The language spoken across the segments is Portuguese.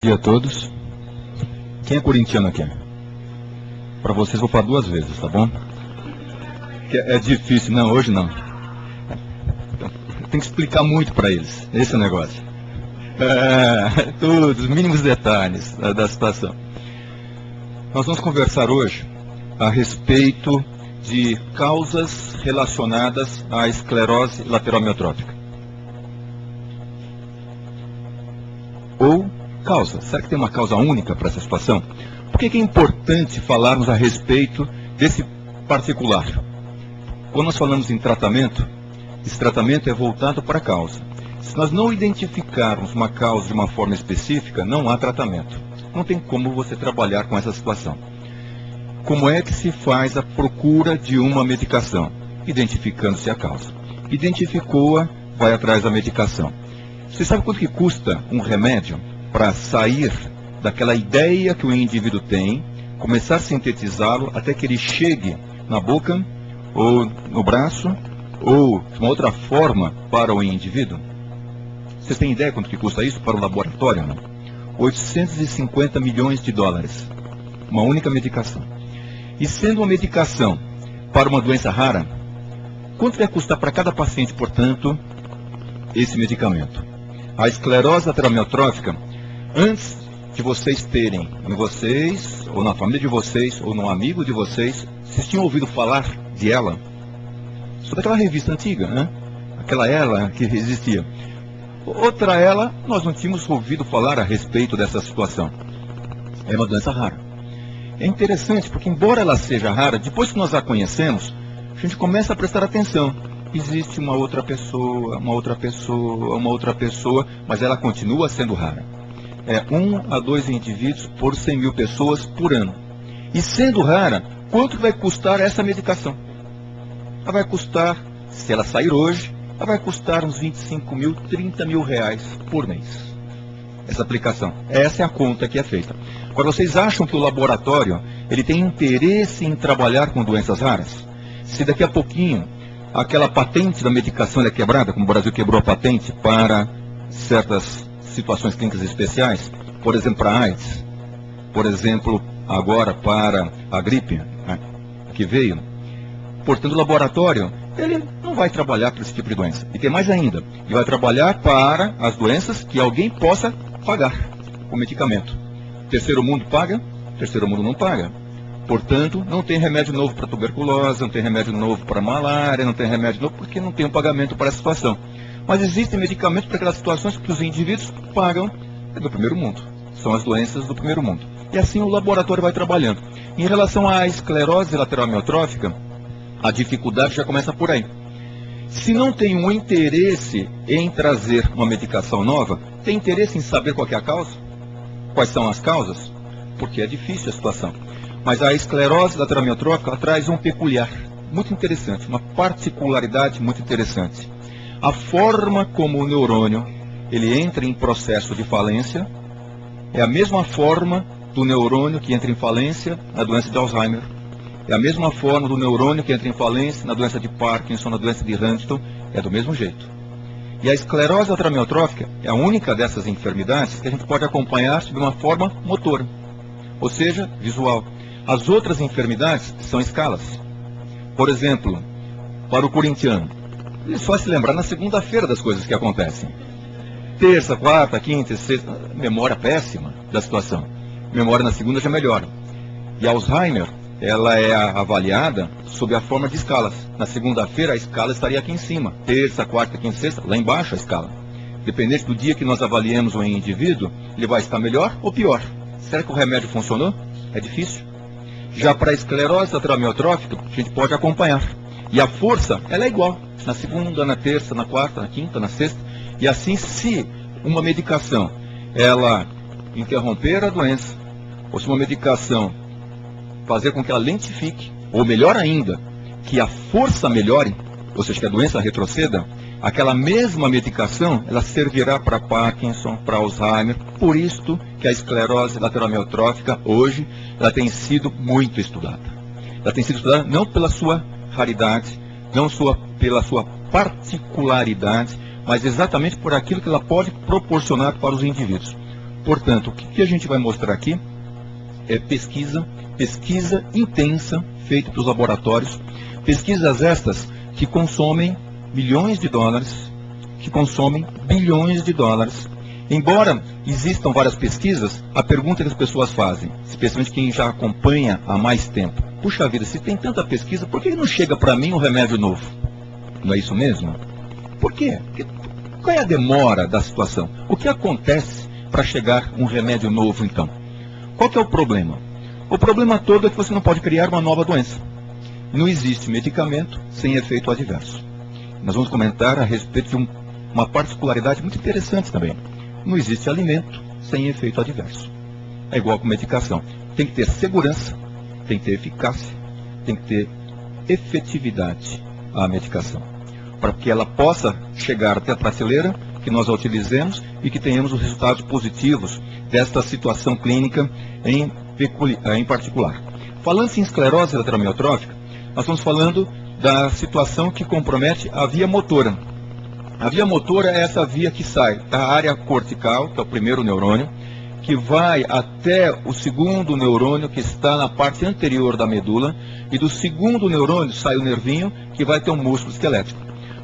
Bom dia a todos. Quem é corintiano aqui? Para vocês vou falar 2 vezes, tá bom? É difícil, não, hoje não. Tem que explicar muito para eles, esse é o negócio. Tudo, os mínimos detalhes da situação. Nós vamos conversar hoje a respeito de causas relacionadas à esclerose lateral amiotrófica. Ou causa. Será que tem uma causa única para essa situação? Por que é importante falarmos a respeito desse particular? Quando nós falamos em tratamento, esse tratamento é voltado para a causa. Se nós não identificarmos uma causa de uma forma específica, não há tratamento. Não tem como você trabalhar com essa situação. Como é que se faz a procura de uma medicação? Identificando-se a causa. Identificou-a, vai atrás da medicação. Você sabe quanto que custa um remédio para sair daquela ideia que o indivíduo tem, começar a sintetizá-lo até que ele chegue na boca, ou no braço, ou de uma outra forma para o indivíduo? Vocês têm ideia quanto que custa isso para o laboratório? Não? 850 milhões de dólares. Uma única medicação. E sendo uma medicação para uma doença rara, quanto vai custar para cada paciente, portanto, esse medicamento? A esclerose lateral amiotrófica, antes de vocês terem em vocês, ou na família de vocês, ou num amigo de vocês, vocês tinham ouvido falar de ela? Só daquela revista antiga, né? Aquela ela que existia. Outra ela, nós não tínhamos ouvido falar a respeito dessa situação. É uma doença rara. É interessante, porque embora ela seja rara, depois que nós a conhecemos, a gente começa a prestar atenção. Existe uma outra pessoa, uma outra pessoa, uma outra pessoa, mas ela continua sendo rara. É 1 a 2 indivíduos por 100 mil pessoas por ano. E sendo rara, quanto vai custar essa medicação? Ela vai custar, se ela sair hoje, ela vai custar uns 25 mil, 30 mil reais por mês. Essa aplicação. Essa é a conta que é feita. Agora, vocês acham que o laboratório ele tem interesse em trabalhar com doenças raras? Se daqui a pouquinho aquela patente da medicação é quebrada, como o Brasil quebrou a patente para certas situações clínicas especiais, por exemplo, para a AIDS, por exemplo, agora para a gripe, né, que veio. Portanto, o laboratório, ele não vai trabalhar para esse tipo de doença. E tem mais ainda, ele vai trabalhar para as doenças que alguém possa pagar o medicamento. Terceiro mundo paga, terceiro mundo não paga. Portanto, não tem remédio novo para tuberculose, não tem remédio novo para malária, não tem remédio novo porque não tem um pagamento para essa situação. Mas existem medicamentos para aquelas situações que os indivíduos pagam do primeiro mundo. São as doenças do primeiro mundo. E assim o laboratório vai trabalhando. Em relação à esclerose lateral amiotrófica, a dificuldade já começa por aí. Se não tem um interesse em trazer uma medicação nova, tem interesse em saber qual é a causa? Quais são as causas? Porque é difícil a situação. Mas a esclerose lateral amiotrófica ela traz um peculiar, muito interessante, uma particularidade muito interessante. A forma como o neurônio ele entra em processo de falência é a mesma forma do neurônio que entra em falência na doença de Alzheimer. É a mesma forma do neurônio que entra em falência na doença de Parkinson, na doença de Huntington, é do mesmo jeito. E a esclerose lateral amiotrófica é a única dessas enfermidades que a gente pode acompanhar de uma forma motora, ou seja, visual. As outras enfermidades são escalas. Por exemplo, para o corintiano, ele só se lembrar na segunda-feira das coisas que acontecem. Terça, quarta, quinta, sexta, memória péssima da situação. Memória na segunda já melhora. E Alzheimer, ela é avaliada sob a forma de escalas. Na segunda-feira a escala estaria aqui em cima. Terça, quarta, quinta, sexta, lá embaixo a escala. Dependente do dia que nós avaliemos o indivíduo, ele vai estar melhor ou pior. Será que o remédio funcionou? É difícil. Já para a esclerose lateral amiotrófica, a gente pode acompanhar. E a força, ela é igual. Na segunda, na terça, na quarta, na quinta, na sexta. E assim, se uma medicação, ela interromper a doença, ou se uma medicação fazer com que ela lentifique, ou melhor ainda, que a força melhore, ou seja, que a doença retroceda, aquela mesma medicação, ela servirá para Parkinson, para Alzheimer. Por isto que a esclerose lateral amiotrófica, hoje, ela tem sido muito estudada. Ela tem sido estudada não pela sua raridade, não pela sua particularidade, mas exatamente por aquilo que ela pode proporcionar para os indivíduos. Portanto, o que a gente vai mostrar aqui é pesquisa intensa feita pelos laboratórios, pesquisas estas que consomem milhões de dólares, que consomem bilhões de dólares. Embora existam várias pesquisas, a pergunta que as pessoas fazem, especialmente quem já acompanha há mais tempo: puxa vida, se tem tanta pesquisa, por que não chega para mim um remédio novo? Não é isso mesmo? Por quê? Qual é a demora da situação? O que acontece para chegar um remédio novo, então? Qual que é o problema? O problema todo é que você não pode criar uma nova doença. Não existe medicamento sem efeito adverso. Nós vamos comentar a respeito de uma particularidade muito interessante também. Não existe alimento sem efeito adverso. É igual com medicação. Tem que ter segurança, tem que ter eficácia, tem que ter efetividade a medicação, para que ela possa chegar até a prateleira, que nós a utilizemos e que tenhamos os resultados positivos desta situação clínica em particular. Falando em esclerose lateral amiotrófica, nós estamos falando da situação que compromete a via motora. A via motora é essa via que sai da área cortical, que é o primeiro neurônio, que vai até o segundo neurônio, que está na parte anterior da medula, e do segundo neurônio sai o nervinho, que vai ter um músculo esquelético.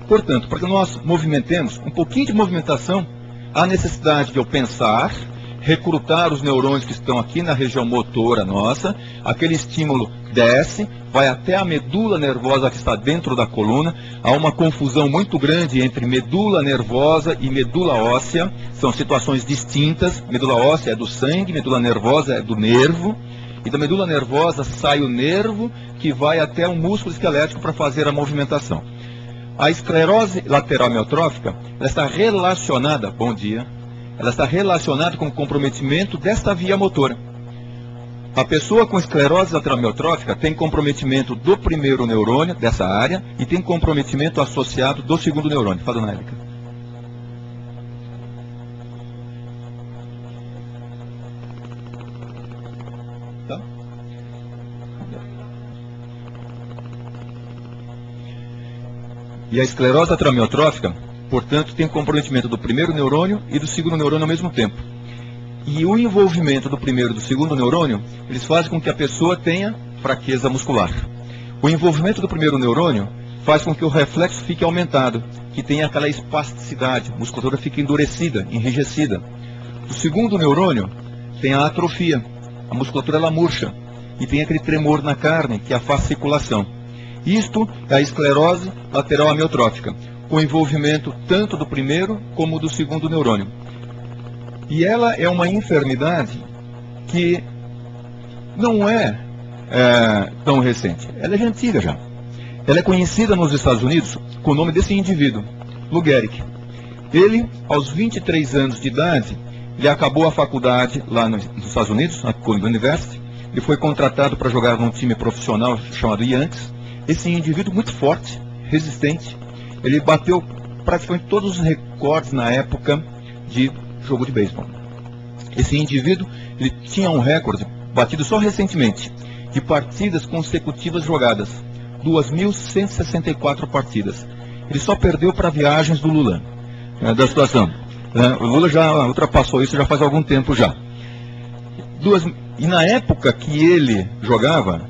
Portanto, para que nós movimentemos, um pouquinho de movimentação, há necessidade de eu pensar, recrutar os neurônios que estão aqui na região motora nossa, aquele estímulo desce, vai até a medula nervosa que está dentro da coluna, há uma confusão muito grande entre medula nervosa e medula óssea, são situações distintas, medula óssea é do sangue, medula nervosa é do nervo, e da medula nervosa sai o nervo que vai até o músculo esquelético para fazer a movimentação. A esclerose lateral amiotrófica, ela está relacionada, bom dia, ela está relacionada com o comprometimento desta via motora. A pessoa com esclerose lateral amiotrófica tem comprometimento do primeiro neurônio, dessa área, e tem comprometimento associado do segundo neurônio. Fala, dona Érica. Tá? E a esclerose lateral amiotrófica, portanto, tem comprometimento do primeiro neurônio e do segundo neurônio ao mesmo tempo. E o envolvimento do primeiro e do segundo neurônio, eles fazem com que a pessoa tenha fraqueza muscular. O envolvimento do primeiro neurônio faz com que o reflexo fique aumentado, que tenha aquela espasticidade, a musculatura fique endurecida, enrijecida. O segundo neurônio tem a atrofia, a musculatura ela murcha, e tem aquele tremor na carne, que é a fasciculação. Isto é a esclerose lateral amiotrófica, com envolvimento tanto do primeiro como do segundo neurônio. E ela é uma enfermidade que não é tão recente. Ela é antiga já. Ela é conhecida nos Estados Unidos com o nome desse indivíduo, Lou Gehrig. Ele, aos 23 anos de idade, ele acabou a faculdade lá nos Estados Unidos, na Columbia University, e foi contratado para jogar num time profissional chamado Yankees. Esse indivíduo muito forte, resistente, ele bateu praticamente todos os recordes na época de jogo de beisebol. Esse indivíduo, ele tinha um recorde, batido só recentemente, de partidas consecutivas jogadas. 2.164 partidas. Ele só perdeu para viagens do Lula, da situação. O Lula já ultrapassou isso já faz algum tempo já. E na época que ele jogava,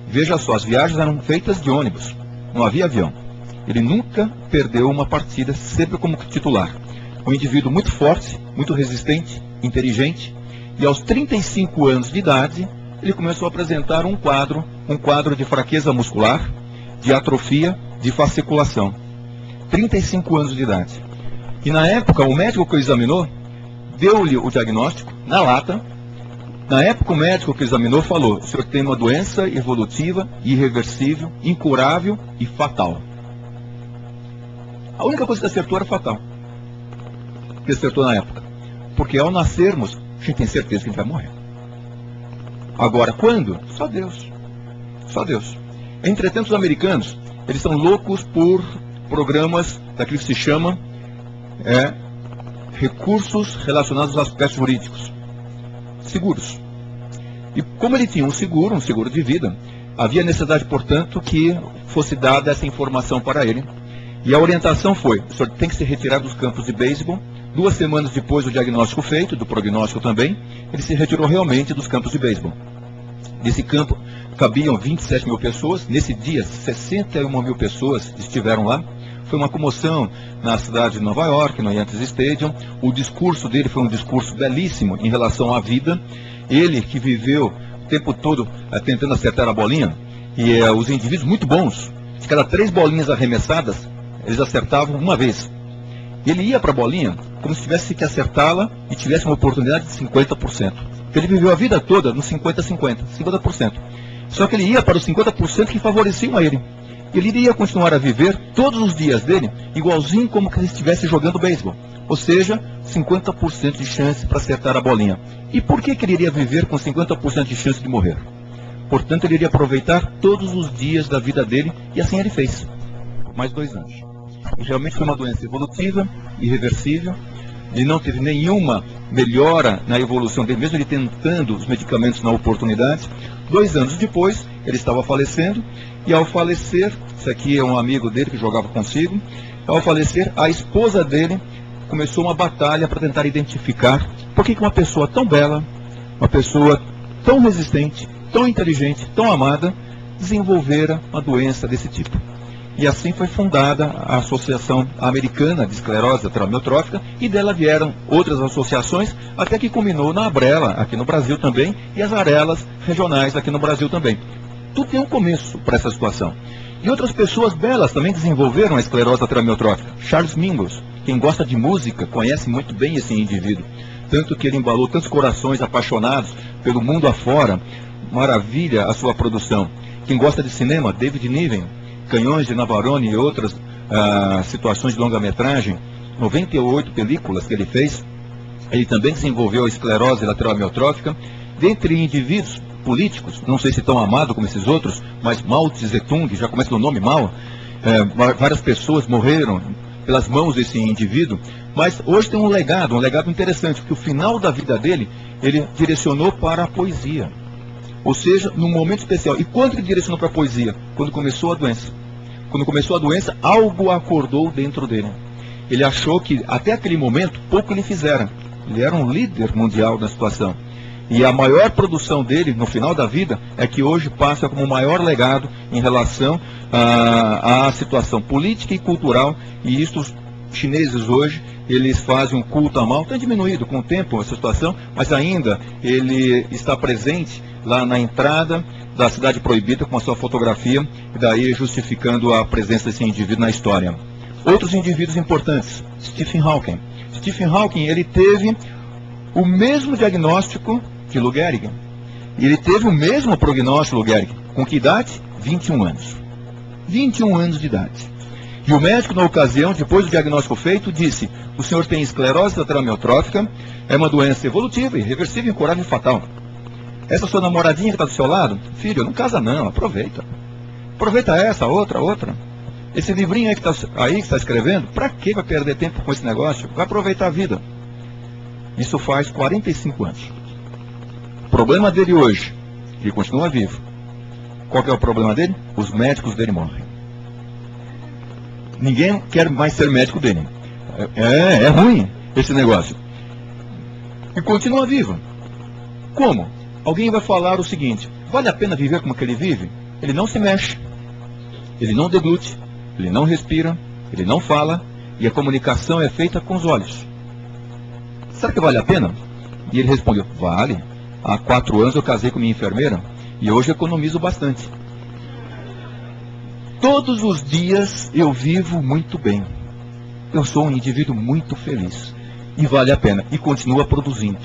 veja só, as viagens eram feitas de ônibus, não havia avião. Ele nunca perdeu uma partida, sempre como titular. Um indivíduo muito forte, muito resistente, inteligente, e aos 35 anos de idade, ele começou a apresentar um quadro de fraqueza muscular, de atrofia, de fasciculação. 35 anos de idade. E na época, o médico que o examinou, deu-lhe o diagnóstico, na lata. Na época, o médico que o examinou falou: o senhor tem uma doença evolutiva, irreversível, incurável e fatal. A única coisa que acertou era fatal. Que acertou na época. Porque ao nascermos, a gente tem certeza que a gente vai morrer. Agora, quando? Só Deus. Só Deus. Entretanto, os americanos, eles são loucos por programas daquilo que se chama recursos relacionados aos aspectos jurídicos. Seguros. E como ele tinha um seguro de vida, havia necessidade, portanto, que fosse dada essa informação para ele. E a orientação foi: o senhor tem que se retirar dos campos de beisebol, 2 semanas depois do diagnóstico feito, do prognóstico também, ele se retirou realmente dos campos de beisebol. Nesse campo cabiam 27 mil pessoas, nesse dia 61 mil pessoas estiveram lá. Foi uma comoção na cidade de Nova York, no Yankees Stadium. O discurso dele foi um discurso belíssimo em relação à vida. Ele que viveu o tempo todo tentando acertar a bolinha, e os indivíduos muito bons, de cada 3 bolinhas arremessadas, eles acertavam uma vez. Ele ia para a bolinha como se tivesse que acertá-la e tivesse uma oportunidade de 50%. Ele viveu a vida toda no 50-50, 50%. Só que ele ia para os 50% que favoreciam a ele. Ele iria continuar a viver todos os dias dele igualzinho como que ele estivesse jogando beisebol. Ou seja, 50% de chance para acertar a bolinha. E por que ele iria viver com 50% de chance de morrer? Portanto, ele iria aproveitar todos os dias da vida dele, e assim ele fez. Mais 2 anos. E realmente foi uma doença evolutiva, irreversível. Ele não teve nenhuma melhora na evolução dele, mesmo ele tentando os medicamentos na oportunidade. 2 anos depois, ele estava falecendo, e ao falecer, esse aqui é um amigo dele que jogava consigo, ao falecer, a esposa dele começou uma batalha para tentar identificar por que uma pessoa tão bela, uma pessoa tão resistente, tão inteligente, tão amada, desenvolvera uma doença desse tipo. E assim foi fundada a Associação Americana de Esclerose Lateral Amiotrófica, e dela vieram outras associações, até que culminou na Abrela, aqui no Brasil também, e as arelas regionais aqui no Brasil também. Tudo tem um começo para essa situação. E outras pessoas belas também desenvolveram a esclerose lateral amiotrófica. Charles Mingus, quem gosta de música, conhece muito bem esse indivíduo. Tanto que ele embalou tantos corações apaixonados pelo mundo afora. Maravilha a sua produção. Quem gosta de cinema, David Niven, Canhões de Navarone e outras situações de longa-metragem, 98 películas que ele fez. Ele também desenvolveu a esclerose lateral amiotrófica. Dentre indivíduos políticos, não sei se tão amado como esses outros, mas Mao Tse-tung, já começa no nome Mao, várias pessoas morreram pelas mãos desse indivíduo, mas hoje tem um legado interessante, porque o final da vida dele, ele direcionou para a poesia. Ou seja, num momento especial. E quando ele direcionou para a poesia? Quando começou a doença. Quando começou a doença, algo acordou dentro dele. Ele achou que, até aquele momento, pouco ele fizera. Ele era um líder mundial da situação. E a maior produção dele, no final da vida, é que hoje passa como o maior legado em relação à situação política e cultural. E isso, os chineses hoje, eles fazem um culto a Mao. Tem diminuído com o tempo essa situação, mas ainda ele está presente lá na entrada da Cidade Proibida com a sua fotografia, e daí justificando a presença desse indivíduo na história. Outros indivíduos importantes, Stephen Hawking. Stephen Hawking, ele teve o mesmo diagnóstico de Lou Gehrig. E ele teve o mesmo prognóstico, Lou Gehrig. Com que idade? 21 anos. 21 anos de idade. E o médico, na ocasião, depois do diagnóstico feito, disse: o senhor tem esclerose lateral amiotrófica, é uma doença evolutiva, irreversível, incurável e fatal. Essa sua namoradinha que está do seu lado, filho, não casa não, aproveita. Aproveita essa, outra. Esse livrinho aí que está escrevendo, para que vai perder tempo com esse negócio? Vai aproveitar a vida. Isso faz 45 anos. O problema dele hoje, ele continua vivo. Qual que é o problema dele? Os médicos dele morrem. Ninguém quer mais ser médico dele. É ruim esse negócio. E continua vivo. Como? Alguém vai falar o seguinte: vale a pena viver como que ele vive? Ele não se mexe, ele não deglute, ele não respira, ele não fala, e a comunicação é feita com os olhos. Será que vale a pena? E ele respondeu: vale. Há 4 anos eu casei com minha enfermeira e hoje economizo bastante. Todos os dias eu vivo muito bem. Eu sou um indivíduo muito feliz. E vale a pena. E continua produzindo.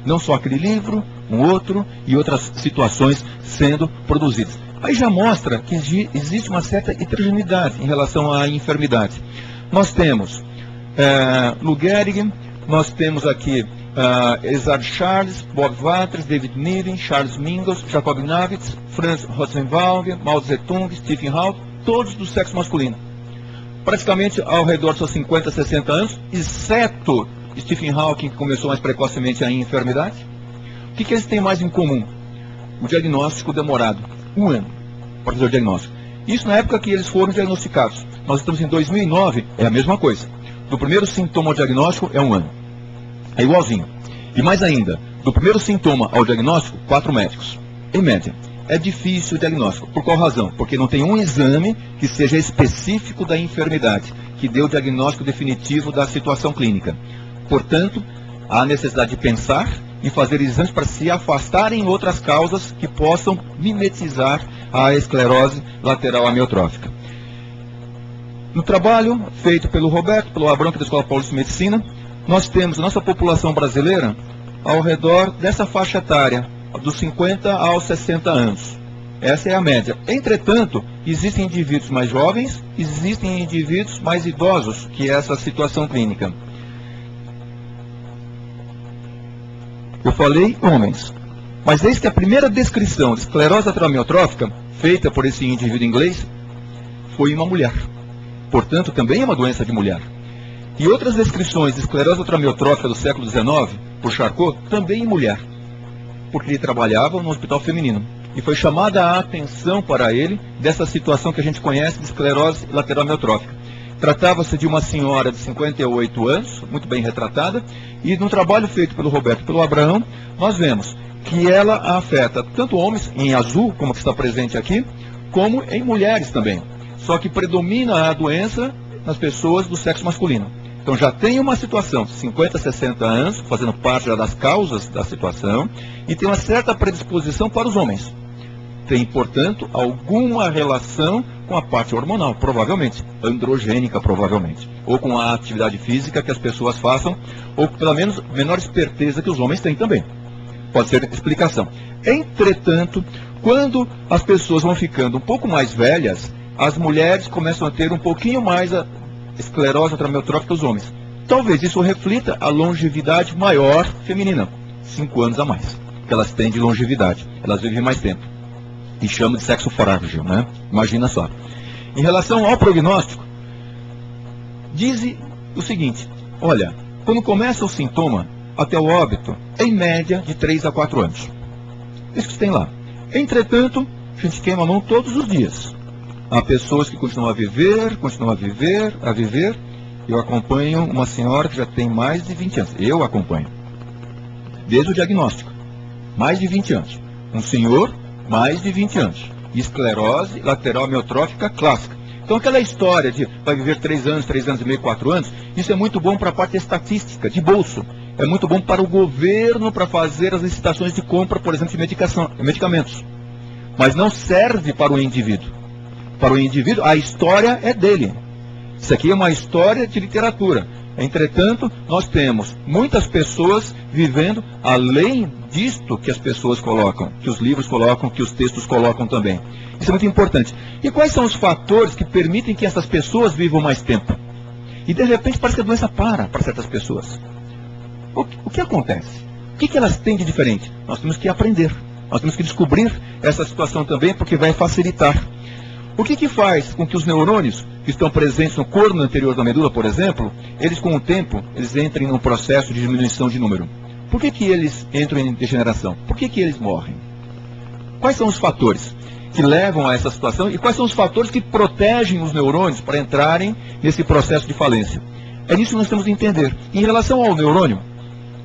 Não só aquele livro, um outro e outras situações sendo produzidas. Aí já mostra que existe uma certa heterogeneidade em relação à enfermidade. Nós temos Lou Gehrig, nós temos aqui Ezard Charles, Bob Watters, David Niven, Charles Mingus, Jacob Navitz, Franz Rosenwald, Mao Tse-tung, Stephen Hawking, todos do sexo masculino. Praticamente ao redor dos seus 50, 60 anos, exceto Stephen Hawking, que começou mais precocemente a enfermidade. O que eles têm mais em comum? O diagnóstico demorado. 1 ano para fazer o diagnóstico. Isso na época que eles foram diagnosticados. Nós estamos em 2009, é a mesma coisa. do primeiro sintoma ao diagnóstico é 1 ano. É igualzinho. E mais ainda, do primeiro sintoma ao diagnóstico, 4 médicos. Em média. É difícil o diagnóstico. Por qual razão? Porque não tem um exame que seja específico da enfermidade, que dê o diagnóstico definitivo da situação clínica. Portanto, há necessidade de pensar em fazer exames para se afastarem outras causas que possam mimetizar a esclerose lateral amiotrófica. No trabalho feito pelo Roberto, pelo Abrão, que é da Escola Paulista de Medicina, nós temos a nossa população brasileira ao redor dessa faixa etária, dos 50 aos 60 anos. Essa é a média. Entretanto, existem indivíduos mais jovens, existem indivíduos mais idosos que essa situação clínica. Eu falei homens, mas eis que a primeira descrição de esclerose lateral amiotrófica, feita por esse indivíduo inglês, foi uma mulher. Portanto, também é uma doença de mulher. E outras descrições de esclerose lateral amiotrófica do século XIX, por Charcot, também em mulher, porque ele trabalhava no hospital feminino. E foi chamada a atenção para ele dessa situação que a gente conhece de esclerose lateral amiotrófica. Tratava-se de uma senhora de 58 anos, muito bem retratada, e no trabalho feito pelo Roberto e pelo Abraão, nós vemos que ela afeta tanto homens, em azul, como que está presente aqui, como em mulheres também. Só que predomina a doença nas pessoas do sexo masculino. Então já tem uma situação de 50, 60 anos, fazendo parte já das causas da situação, e tem uma certa predisposição para os homens. Tem, portanto, alguma relação com a parte hormonal, provavelmente, androgênica, provavelmente, ou com a atividade física que as pessoas façam, ou pelo menos menor esperteza que os homens têm também. Pode ser explicação. Entretanto, quando as pessoas vão ficando um pouco mais velhas, as mulheres começam a ter um pouquinho mais a esclerose lateral amiotrófica dos homens. Talvez isso reflita a longevidade maior feminina, 5 anos a mais, que elas têm de longevidade, elas vivem mais tempo. E chama de sexo frágil, né? Imagina só. Em relação ao prognóstico, diz o seguinte: olha, quando começa o sintoma, até o óbito, em média de 3 a 4 anos. Isso que tem lá. Entretanto, a gente queima a mão todos os dias. Há pessoas que continuam a viver, a viver. Eu acompanho uma senhora que já tem mais de 20 anos. Eu acompanho. Desde o diagnóstico. Mais de 20 anos. Um senhor, mais de 20 anos. Esclerose lateral amiotrófica clássica. Então aquela história de vai viver 3 anos e meio, 4 anos, isso é muito bom para a parte estatística, de bolso. É muito bom para o governo, para fazer as licitações de compra, por exemplo, de medicamentos. Mas não serve para o indivíduo. Para o indivíduo, a história é dele. Isso aqui é uma história de literatura. Entretanto, nós temos muitas pessoas vivendo além disto que as pessoas colocam, que os livros colocam, que os textos colocam também. Isso é muito importante. E quais são os fatores que permitem que essas pessoas vivam mais tempo? E de repente parece que a doença para certas pessoas. O que acontece? O que elas têm de diferente? Nós temos que aprender. Nós temos que descobrir essa situação também, porque vai facilitar. O que faz com que os neurônios que estão presentes no corno anterior da medula, por exemplo, eles com o tempo, eles entrem num processo de diminuição de número? Por que eles entram em degeneração? Por que eles morrem? Quais são os fatores que levam a essa situação e quais são os fatores que protegem os neurônios para entrarem nesse processo de falência? É nisso que nós temos que entender. Em relação ao neurônio,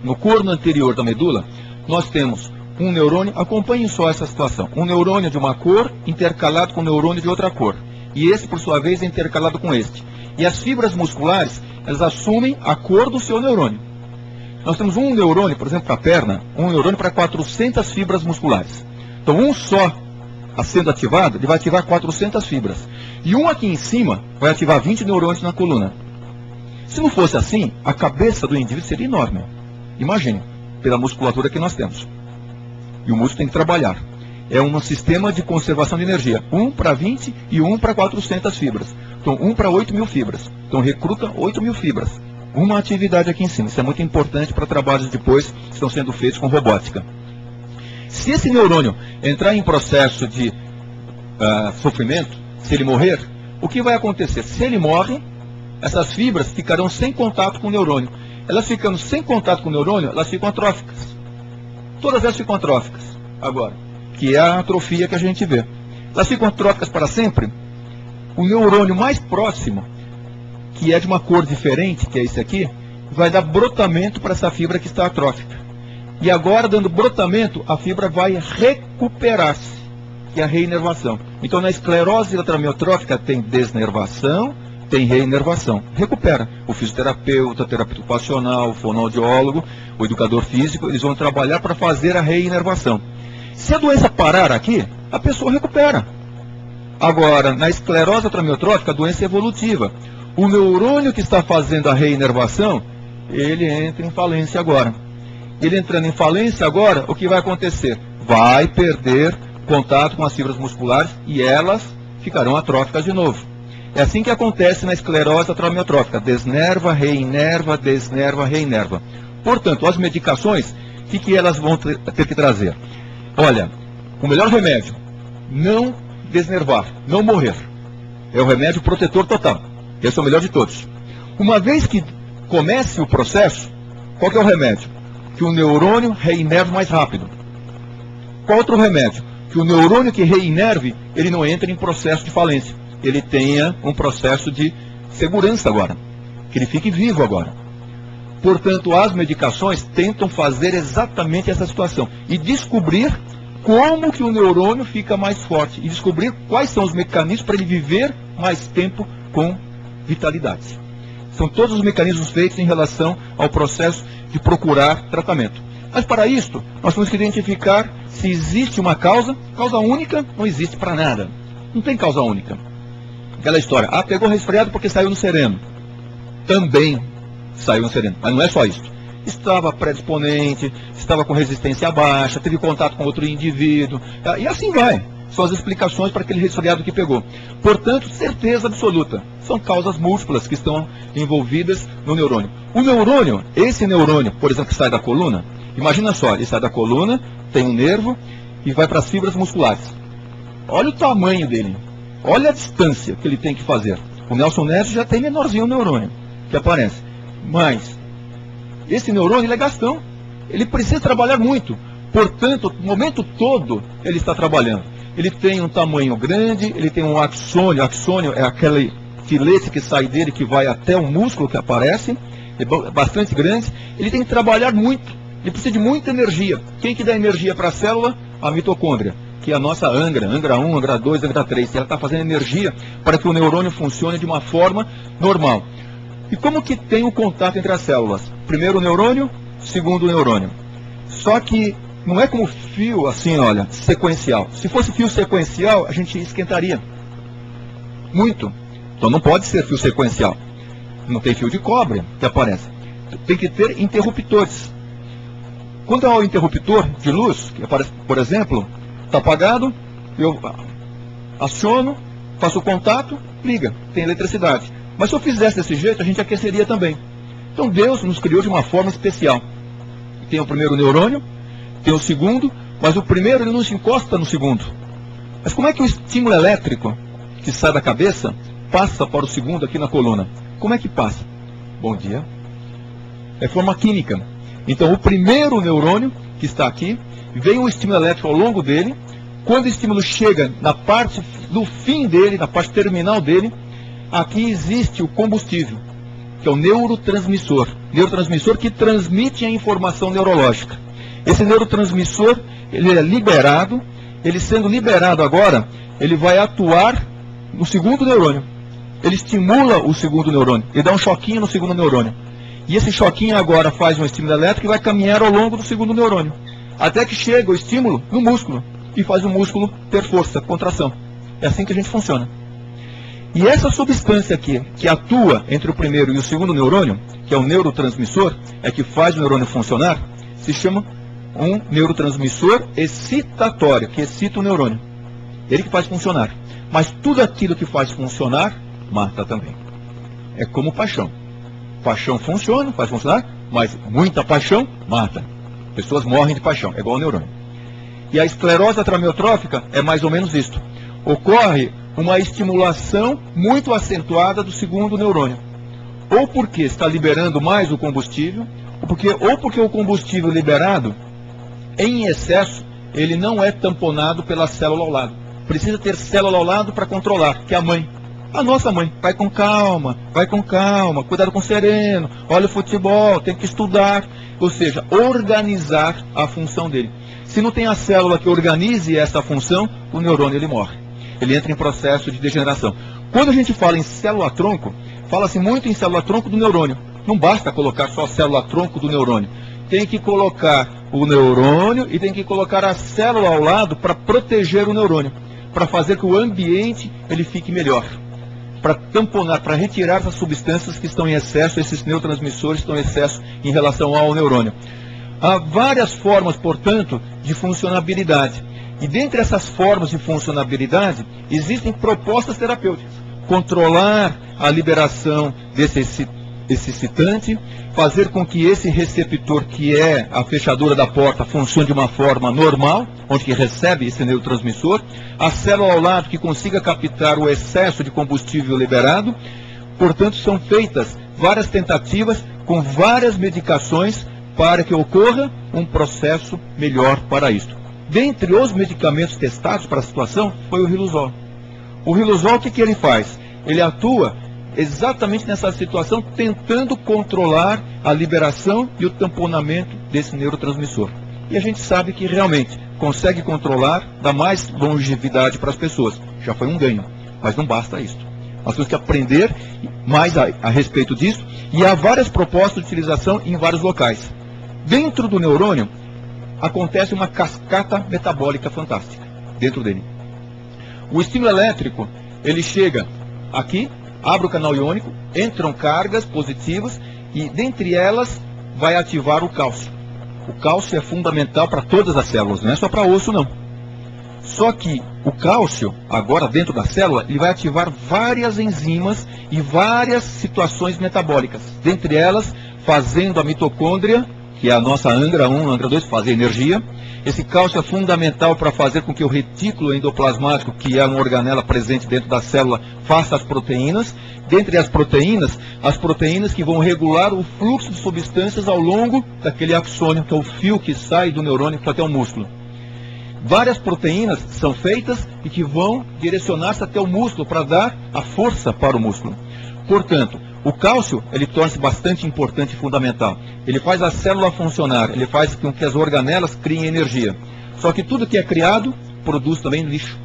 no corno anterior da medula, nós temos um neurônio, acompanhem só essa situação, um neurônio de uma cor intercalado com um neurônio de outra cor. E esse, por sua vez, é intercalado com este. E as fibras musculares, elas assumem a cor do seu neurônio. Nós temos um neurônio, por exemplo, para a perna, um neurônio para 400 fibras musculares. Então, um só sendo ativado, ele vai ativar 400 fibras. E um aqui em cima vai ativar 20 neurônios na coluna. Se não fosse assim, a cabeça do indivíduo seria enorme. Imagine, pela musculatura que nós temos. E o músculo tem que trabalhar. É um sistema de conservação de energia. 1 para 20 e 1 para 400 fibras. Então, 1 para 8 mil fibras. Então, recruta 8 mil fibras. Uma atividade aqui em cima. Isso é muito importante para trabalhos depois que estão sendo feitos com robótica. Se esse neurônio entrar em processo de sofrimento, se ele morrer, o que vai acontecer? Se ele morre, essas fibras ficarão sem contato com o neurônio. Elas ficando sem contato com o neurônio, elas ficam atróficas. Todas elas ficam atróficas, agora, que é a atrofia que a gente vê. Elas ficam atróficas para sempre. O neurônio mais próximo que é de uma cor diferente, que é esse aqui, vai dar brotamento para essa fibra que está atrófica. E agora, dando brotamento, a fibra vai recuperar-se, que é a reinervação. Então, na esclerose lateral amiotrófica tem desnervação, tem reinervação. Recupera. O fisioterapeuta, o terapeuta ocupacional, o fonoaudiólogo, o educador físico, eles vão trabalhar para fazer a reinervação. Se a doença parar aqui, a pessoa recupera. Agora, na esclerose lateral amiotrófica, a doença é evolutiva. O neurônio que está fazendo a reinervação, ele entra em falência agora. Ele entrando em falência agora, o que vai acontecer? Vai perder contato com as fibras musculares e elas ficarão atróficas de novo. É assim que acontece na esclerose lateral amiotrófica. Desnerva, reinerva, desnerva, reinerva. Portanto, as medicações, o que elas vão ter que trazer? Olha, o melhor remédio, não desnervar, não morrer. É o remédio protetor total. Esse é o melhor de todos. Uma vez que comece o processo, qual que é o remédio? Que o neurônio reinerve mais rápido. Qual outro remédio? Que o neurônio que reinerve, ele não entre em processo de falência. Ele tenha um processo de segurança agora. Que ele fique vivo agora. Portanto, as medicações tentam fazer exatamente essa situação. E descobrir como que o neurônio fica mais forte. E descobrir quais são os mecanismos para ele viver mais tempo com vitalidade. São todos os mecanismos feitos em relação ao processo de procurar tratamento. Mas para isso, nós temos que identificar se existe uma causa. Causa única não existe para nada. Não tem causa única. Aquela história, pegou resfriado porque saiu no sereno. Também saiu no sereno, mas não é só isso. Estava predisponente, estava com resistência baixa, teve contato com outro indivíduo, e assim vai. São as explicações para aquele resfriado que pegou. Portanto, certeza absoluta. São causas múltiplas que estão envolvidas no neurônio. O neurônio, esse neurônio, por exemplo, que sai da coluna, imagina só, ele sai da coluna, tem um nervo e vai para as fibras musculares. Olha o tamanho dele. Olha a distância que ele tem que fazer. O Nelson Neves já tem menorzinho o neurônio que aparece. Mas esse neurônio ele é gastão. Ele precisa trabalhar muito. Portanto, o momento todo ele está trabalhando. Ele tem um tamanho grande, ele tem um axônio. Axônio é aquele filete que sai dele, que vai até o músculo que aparece. É bastante grande. Ele tem que trabalhar muito. Ele precisa de muita energia. Quem que dá energia para a célula? A mitocôndria, que é a nossa Angra 1, Angra 2, Angra 3. Ela está fazendo energia para que o neurônio funcione de uma forma normal. E como que tem o contato entre as células? Primeiro o neurônio, segundo o neurônio. Só que não é como fio assim, olha, sequencial. Se fosse fio sequencial, a gente esquentaria muito. Então não pode ser fio sequencial. Não tem fio de cobre que aparece. Tem que ter interruptores. Quando há o interruptor de luz, que aparece, por exemplo, está apagado, eu aciono, faço o contato, liga, tem eletricidade. Mas se eu fizesse desse jeito, a gente aqueceria também. Então Deus nos criou de uma forma especial. Tem o primeiro neurônio, tem o segundo, mas o primeiro ele não se encosta no segundo. Mas como é que o estímulo elétrico que sai da cabeça passa para o segundo aqui na coluna? Como é que passa? Bom dia. É forma química. Então o primeiro neurônio que está aqui, vem o estímulo elétrico ao longo dele. Quando o estímulo chega na parte do fim dele, na parte terminal dele, aqui existe o combustível, que é o neurotransmissor. Neurotransmissor que transmite a informação neurológica. Esse neurotransmissor, ele é liberado. Ele sendo liberado agora, ele vai atuar no segundo neurônio. Ele estimula o segundo neurônio. Ele dá um choquinho no segundo neurônio. E esse choquinho agora faz um estímulo elétrico e vai caminhar ao longo do segundo neurônio. Até que chega o estímulo no músculo. E faz o músculo ter força, contração. É assim que a gente funciona. E essa substância aqui, que atua entre o primeiro e o segundo neurônio, que é o neurotransmissor, é que faz o neurônio funcionar, se chama um neurotransmissor excitatório, que excita o neurônio. Ele que faz funcionar. Mas tudo aquilo que faz funcionar, mata também. É como paixão. Paixão funciona, faz funcionar, mas muita paixão, mata. Pessoas morrem de paixão, é igual ao neurônio. E a esclerose lateral amiotrófica é mais ou menos isto. Ocorre uma estimulação muito acentuada do segundo neurônio. Ou porque está liberando mais o combustível, ou porque o combustível liberado, em excesso, ele não é tamponado pela célula ao lado. Precisa ter célula ao lado para controlar, que é a mãe. A nossa mãe, vai com calma, cuidado com o sereno, olha o futebol, tem que estudar. Ou seja, organizar a função dele. Se não tem a célula que organize essa função, o neurônio ele morre. Ele entra em processo de degeneração. Quando a gente fala em célula-tronco, fala-se muito em célula-tronco do neurônio. Não basta colocar só a célula-tronco do neurônio. Tem que colocar o neurônio e tem que colocar a célula ao lado para proteger o neurônio, para fazer que o ambiente ele fique melhor, para tamponar, para retirar essas substâncias que estão em excesso, esses neurotransmissores estão em excesso em relação ao neurônio. Há várias formas, portanto, de funcionabilidade. E dentre essas formas de funcionabilidade, existem propostas terapêuticas. Controlar a liberação desse excitante, fazer com que esse receptor, que é a fechadura da porta, funcione de uma forma normal, onde que recebe esse neurotransmissor, a célula ao lado que consiga captar o excesso de combustível liberado. Portanto, são feitas várias tentativas com várias medicações para que ocorra um processo melhor para isso. Dentre os medicamentos testados para a situação, foi o Riluzol. O Riluzol, o que ele faz? Ele atua exatamente nessa situação, tentando controlar a liberação e o tamponamento desse neurotransmissor. E a gente sabe que realmente consegue controlar, dá mais longevidade para as pessoas. Já foi um ganho, mas não basta isso. Nós temos que aprender mais a respeito disso, e há várias propostas de utilização em vários locais. Dentro do neurônio, acontece uma cascata metabólica fantástica dentro dele. O estímulo elétrico, ele chega aqui, abre o canal iônico, entram cargas positivas e dentre elas vai ativar o cálcio. O cálcio é fundamental para todas as células, não é só para osso não. Só que o cálcio, agora dentro da célula, ele vai ativar várias enzimas e várias situações metabólicas. Dentre elas, fazendo a mitocôndria, que é a nossa Angra 1, Angra 2, fazer energia. Esse cálcio é fundamental para fazer com que o retículo endoplasmático, que é uma organela presente dentro da célula, faça as proteínas. Dentre as proteínas que vão regular o fluxo de substâncias ao longo daquele axônio, que é o fio que sai do neurônio até o músculo. Várias proteínas são feitas e que vão direcionar-se até o músculo para dar a força para o músculo. Portanto, o cálcio, ele torna-se bastante importante e fundamental. Ele faz a célula funcionar, ele faz com que as organelas criem energia. Só que tudo que é criado, produz também lixo.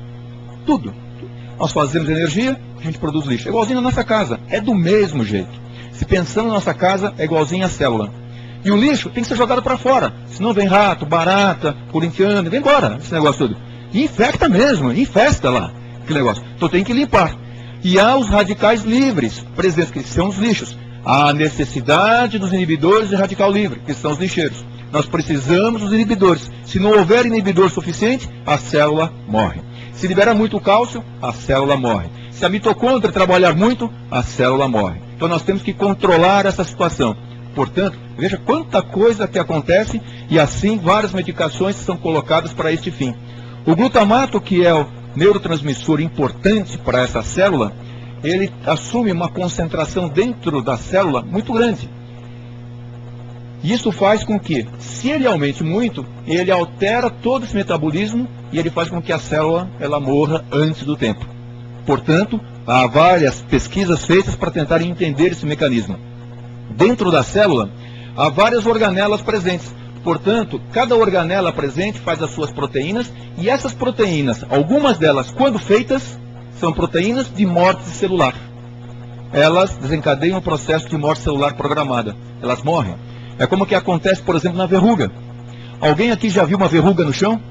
Tudo. Nós fazemos energia, a gente produz lixo. É igualzinho na nossa casa, é do mesmo jeito. Se pensando na nossa casa, é igualzinho a célula. E o lixo tem que ser jogado para fora. Senão vem rato, barata, corintiano, vem embora esse negócio tudo. E infecta mesmo, infesta lá, aquele negócio. Então tem que limpar. E há os radicais livres, presentes, que são os lixos. Há a necessidade dos inibidores de radical livre, que são os lixeiros. Nós precisamos dos inibidores. Se não houver inibidor suficiente, a célula morre. Se libera muito cálcio, a célula morre. Se a mitocôndria trabalhar muito, a célula morre. Então nós temos que controlar essa situação. Portanto, veja quanta coisa que acontece e assim várias medicações são colocadas para este fim. O glutamato, que é o neurotransmissor importante para essa célula, ele assume uma concentração dentro da célula muito grande. Isso faz com que, se ele aumente muito, ele altera todo esse metabolismo e ele faz com que a célula ela morra antes do tempo. Portanto, há várias pesquisas feitas para tentar entender esse mecanismo. Dentro da célula, há várias organelas presentes. Portanto, cada organela presente faz as suas proteínas, e essas proteínas, algumas delas, quando feitas, são proteínas de morte celular. Elas desencadeiam o processo de morte celular programada. Elas morrem. É como que acontece, por exemplo, na verruga. Alguém aqui já viu uma verruga no chão?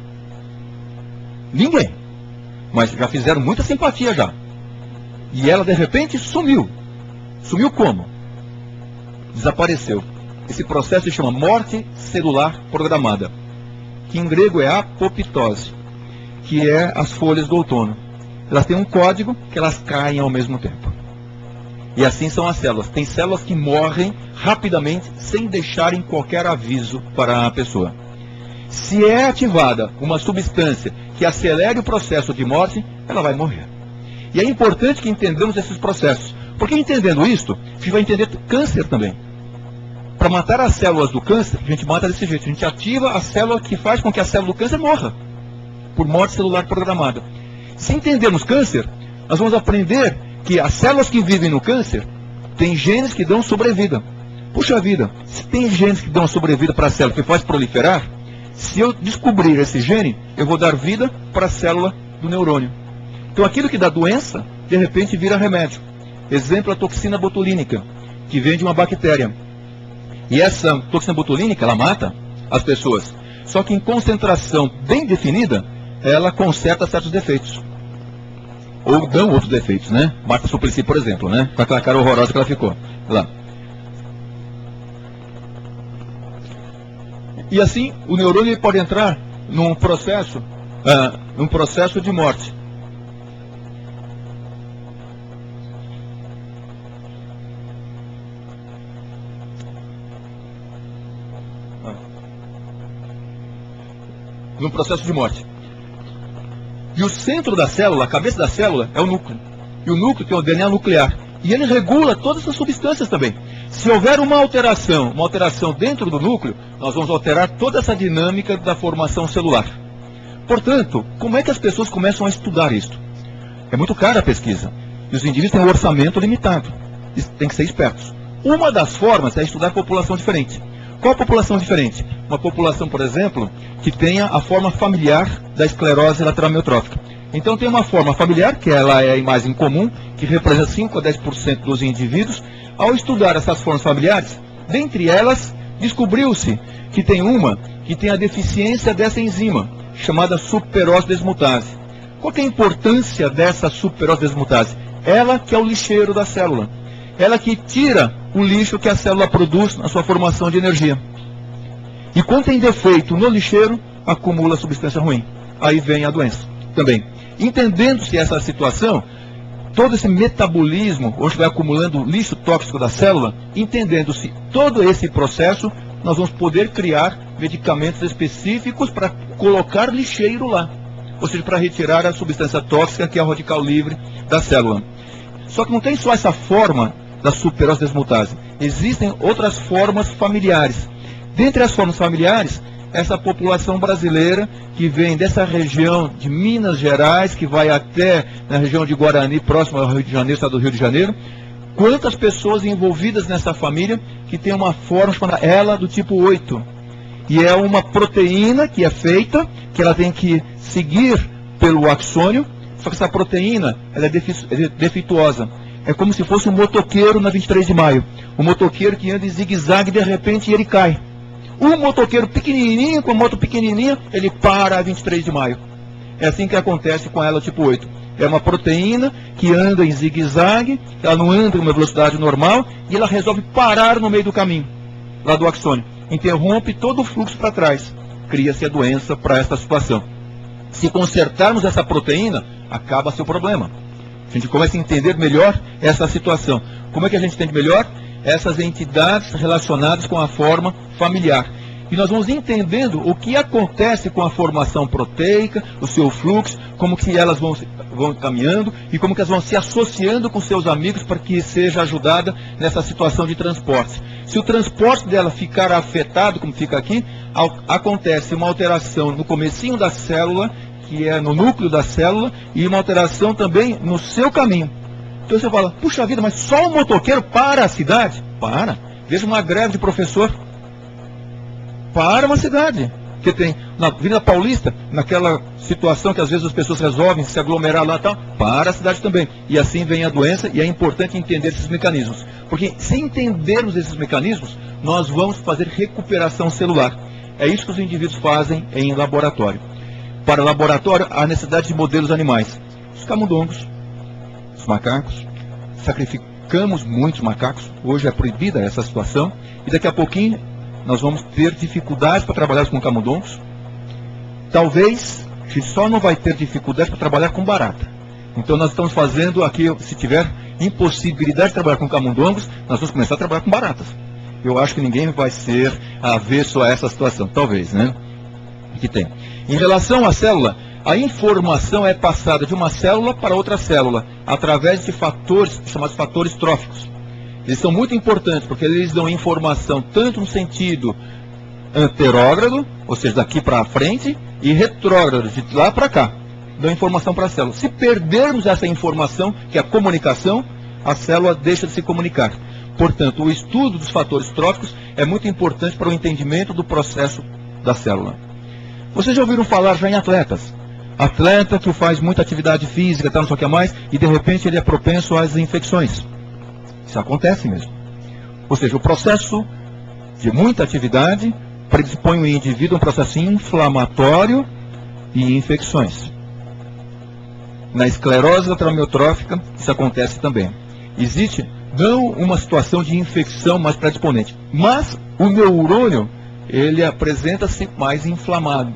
Ninguém. Mas já fizeram muita simpatia já. E ela, de repente, sumiu. Sumiu como? Desapareceu. Esse processo se chama morte celular programada, que em grego é apoptose, que é as folhas do outono. Elas têm um código que elas caem ao mesmo tempo. E assim são as células. Tem células que morrem rapidamente, sem deixarem qualquer aviso para a pessoa. Se é ativada uma substância que acelere o processo de morte, ela vai morrer. E é importante que entendamos esses processos, porque entendendo isto, a gente vai entender câncer também. Para matar as células do câncer, a gente mata desse jeito. A gente ativa a célula que faz com que a célula do câncer morra, por morte celular programada. Se entendermos câncer, nós vamos aprender que as células que vivem no câncer têm genes que dão sobrevida. Puxa vida, se tem genes que dão sobrevida para a célula que faz proliferar, se eu descobrir esse gene, eu vou dar vida para a célula do neurônio. Então aquilo que dá doença, de repente vira remédio. Exemplo, a toxina botulínica, que vem de uma bactéria. E essa toxina botulínica, ela mata as pessoas. Só que em concentração bem definida, ela conserta certos defeitos. Ou dão outros defeitos, né? Marta Suplicy, por exemplo, né? Com aquela cara horrorosa que ela ficou lá. E assim, o neurônio ele pode entrar num processo de morte. Num processo de morte. E o centro da célula, a cabeça da célula, é o núcleo. E o núcleo tem o DNA nuclear. E ele regula todas essas substâncias também. Se houver uma alteração dentro do núcleo, nós vamos alterar toda essa dinâmica da formação celular. Portanto, como é que as pessoas começam a estudar isso? É muito cara a pesquisa. E os indivíduos têm um orçamento limitado. Eles têm que ser espertos. Uma das formas é estudar população diferente. Qual a população diferente? Uma população, por exemplo, que tenha a forma familiar da esclerose lateral amiotrófica. Então tem uma forma familiar, que ela é a mais incomum, que representa 5 a 10% dos indivíduos. Ao estudar essas formas familiares, dentre elas, descobriu-se que tem uma que tem a deficiência dessa enzima, chamada superose desmutase. Qual que é a importância dessa superose desmutase? Ela que é o lixeiro da célula. Ela que tira o lixo que a célula produz na sua formação de energia. E quando tem defeito no lixeiro, acumula substância ruim. Aí vem a doença também. Entendendo-se essa situação, todo esse metabolismo, onde vai acumulando lixo tóxico da célula, entendendo-se todo esse processo, nós vamos poder criar medicamentos específicos para colocar lixeiro lá. Ou seja, para retirar a substância tóxica que é o radical livre da célula. Só que não tem só essa forma da superose desmutase. Existem outras formas familiares. Dentre as formas familiares, essa população brasileira que vem dessa região de Minas Gerais, que vai até na região de Guarani, próximo ao Rio de Janeiro, estado do Rio de Janeiro. Quantas pessoas envolvidas nessa família que tem uma forma chamada ELA do tipo 8. E é uma proteína que é feita, que ela tem que seguir pelo axônio, só que essa proteína ela é defeituosa. É como se fosse um motoqueiro na 23 de maio. Um motoqueiro que anda em zigue-zague e de repente ele cai. Um motoqueiro pequenininho, com a moto pequenininha, ele para a 23 de maio. É assim que acontece com ela tipo 8. É uma proteína que anda em zigue-zague, ela não anda em uma velocidade normal, e ela resolve parar no meio do caminho, lá do axônio. Interrompe todo o fluxo para trás. Cria-se a doença para essa situação. Se consertarmos essa proteína, acaba-se o problema. A gente começa a entender melhor essa situação. Como é que a gente entende melhor? Essas entidades relacionadas com a forma familiar. E nós vamos entendendo o que acontece com a formação proteica, o seu fluxo, como que elas vão caminhando e como que elas vão se associando com seus amigos para que seja ajudada nessa situação de transporte. Se o transporte dela ficar afetado, como fica aqui, acontece uma alteração no comecinho da célula, que é no núcleo da célula, e uma alteração também no seu caminho. Então você fala, puxa vida, mas só um motoqueiro para a cidade? Para. Veja uma greve de professor. Para uma cidade. Que tem na Avenida Paulista, naquela situação que às vezes as pessoas resolvem se aglomerar lá e tal, para a cidade também. E assim vem a doença, e é importante entender esses mecanismos. Porque se entendermos esses mecanismos, nós vamos fazer recuperação celular. É isso que os indivíduos fazem em laboratório. Para laboratório, há necessidade de modelos animais. Os camundongos, os macacos, sacrificamos muitos macacos, hoje é proibida essa situação, e daqui a pouquinho nós vamos ter dificuldades para trabalhar com camundongos. Talvez, a gente só não vai ter dificuldades para trabalhar com barata. Então nós estamos fazendo aqui, se tiver impossibilidade de trabalhar com camundongos, nós vamos começar a trabalhar com baratas. Eu acho que ninguém vai ser avesso a essa situação, talvez, né? Que tem. Em relação à célula, a informação é passada de uma célula para outra célula, através de fatores, chamados fatores tróficos. Eles são muito importantes, porque eles dão informação tanto no sentido anterógrado, ou seja, daqui para frente, e retrógrado, de lá para cá. dão informação para a célula. Se perdermos essa informação, que é a comunicação, a célula deixa de se comunicar. Portanto, o estudo dos fatores tróficos é muito importante para o entendimento do processo da célula. Vocês já ouviram falar já em atletas? Atleta que faz muita atividade física, não sei o que mais, e de repente ele é propenso às infecções. Isso acontece mesmo. Ou seja, o processo de muita atividade predispõe o indivíduo a um processo inflamatório e infecções. Na esclerose lateral amiotrófica, isso acontece também. Existe não uma situação de infecção mais predisponente, mas o neurônio, ele apresenta-se mais inflamado.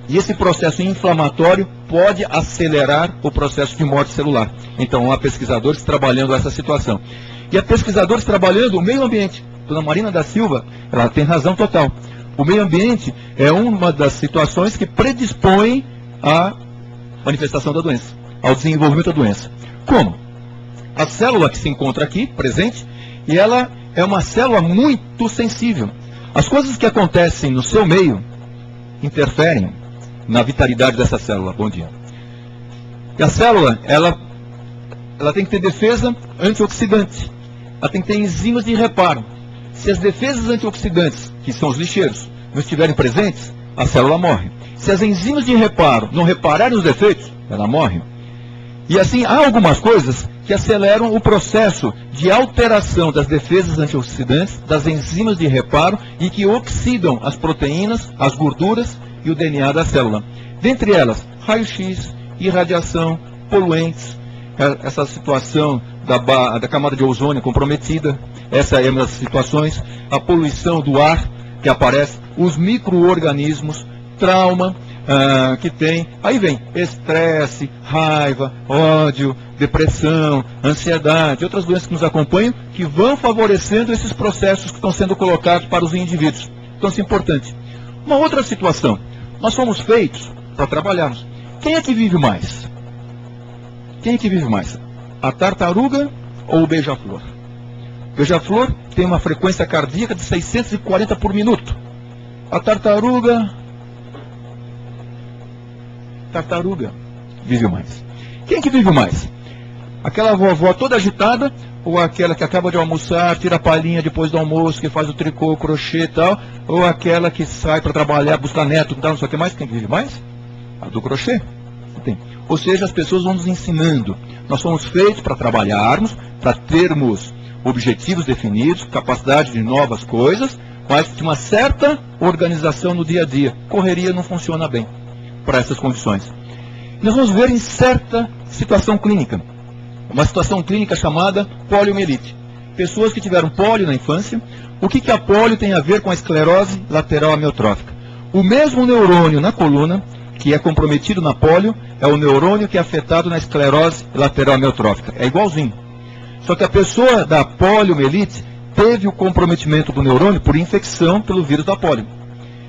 E esse processo inflamatório pode acelerar o processo de morte celular. Então, há pesquisadores trabalhando essa situação. E há pesquisadores trabalhando o meio ambiente. Dona Marina da Silva, ela tem razão total. O meio ambiente é uma das situações que predispõe à manifestação da doença, ao desenvolvimento da doença. Como? A célula que se encontra aqui, presente, e ela é uma célula muito sensível. As coisas que acontecem no seu meio interferem na vitalidade dessa célula. Bom dia. E a célula, ela tem que ter defesa antioxidante. Ela tem que ter enzimas de reparo. Se as defesas antioxidantes, que são os lixeiros, não estiverem presentes, a célula morre. Se as enzimas de reparo não repararem os defeitos, ela morre. E assim, há algumas coisas que aceleram o processo de alteração das defesas antioxidantes, das enzimas de reparo e que oxidam as proteínas, as gorduras e o DNA da célula. Dentre elas, raio-x, irradiação, poluentes, essa situação da camada de ozônio comprometida, essa é uma das situações, a poluição do ar que aparece, os micro-organismos, trauma que tem, aí vem estresse, raiva, ódio, depressão, ansiedade, outras doenças que nos acompanham, que vão favorecendo esses processos que estão sendo colocados para os indivíduos. Então, isso é importante. Uma outra situação, nós fomos feitos para trabalharmos. Quem é que vive mais? Quem é que vive mais? A tartaruga ou o beija-flor? O beija-flor tem uma frequência cardíaca de 640 por minuto. A tartaruga vive mais. Quem que vive mais? Aquela vovó toda agitada, ou aquela que acaba de almoçar, tira a palhinha depois do almoço, que faz o tricô, o crochê e tal, ou aquela que sai para trabalhar, buscar neto, não sei o que mais, quem que vive mais? A do crochê. Tem. Ou seja, as pessoas vão nos ensinando. Nós somos feitos para trabalharmos, para termos objetivos definidos, capacidade de novas coisas, mas de uma certa organização no dia a dia. Correria não funciona bem para essas condições. Nós vamos ver em certa situação clínica, uma situação clínica chamada poliomielite. Pessoas que tiveram polio na infância. O que a polio tem a ver com a esclerose lateral amiotrófica? O mesmo neurônio na coluna, que é comprometido na polio, é o neurônio que é afetado na esclerose lateral amiotrófica. É igualzinho. Só que a pessoa da poliomielite teve o comprometimento do neurônio por infecção pelo vírus da polio.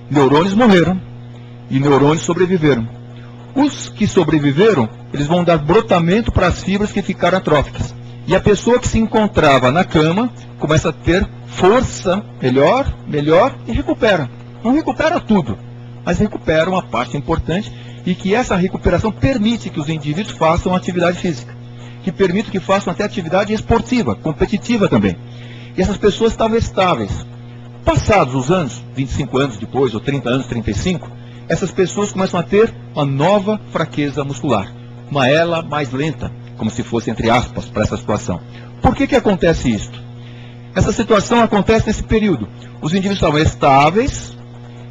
Neurônios morreram e neurônios sobreviveram. Os que sobreviveram, eles vão dar brotamento para as fibras que ficaram atróficas. E a pessoa que se encontrava na cama começa a ter força melhor e recupera. Não recupera tudo, mas recupera uma parte importante e que essa recuperação permite que os indivíduos façam atividade física, que permite que façam até atividade esportiva, competitiva também. E essas pessoas estavam estáveis. Passados os anos, 25 anos depois, ou 30 anos, 35, essas pessoas começam a ter uma nova fraqueza muscular, uma ela mais lenta, como se fosse entre aspas para essa situação. Por que acontece isso? Essa situação acontece nesse período. Os indivíduos estavam estáveis,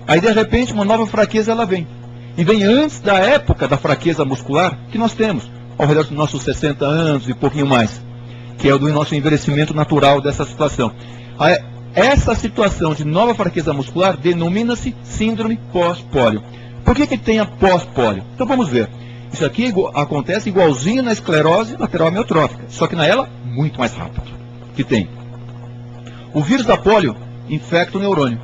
aí de repente uma nova fraqueza ela vem. E vem antes da época da fraqueza muscular que nós temos, ao redor dos nossos 60 anos e pouquinho mais, que é o do nosso envelhecimento natural dessa situação. Essa situação de nova fraqueza muscular denomina-se síndrome pós-pólio. Por que tem a pós-pólio? Então vamos ver. Isso aqui acontece igualzinho na esclerose lateral amiotrófica, só que na ela muito mais rápido. Que tem? O vírus da polio infecta o neurônio.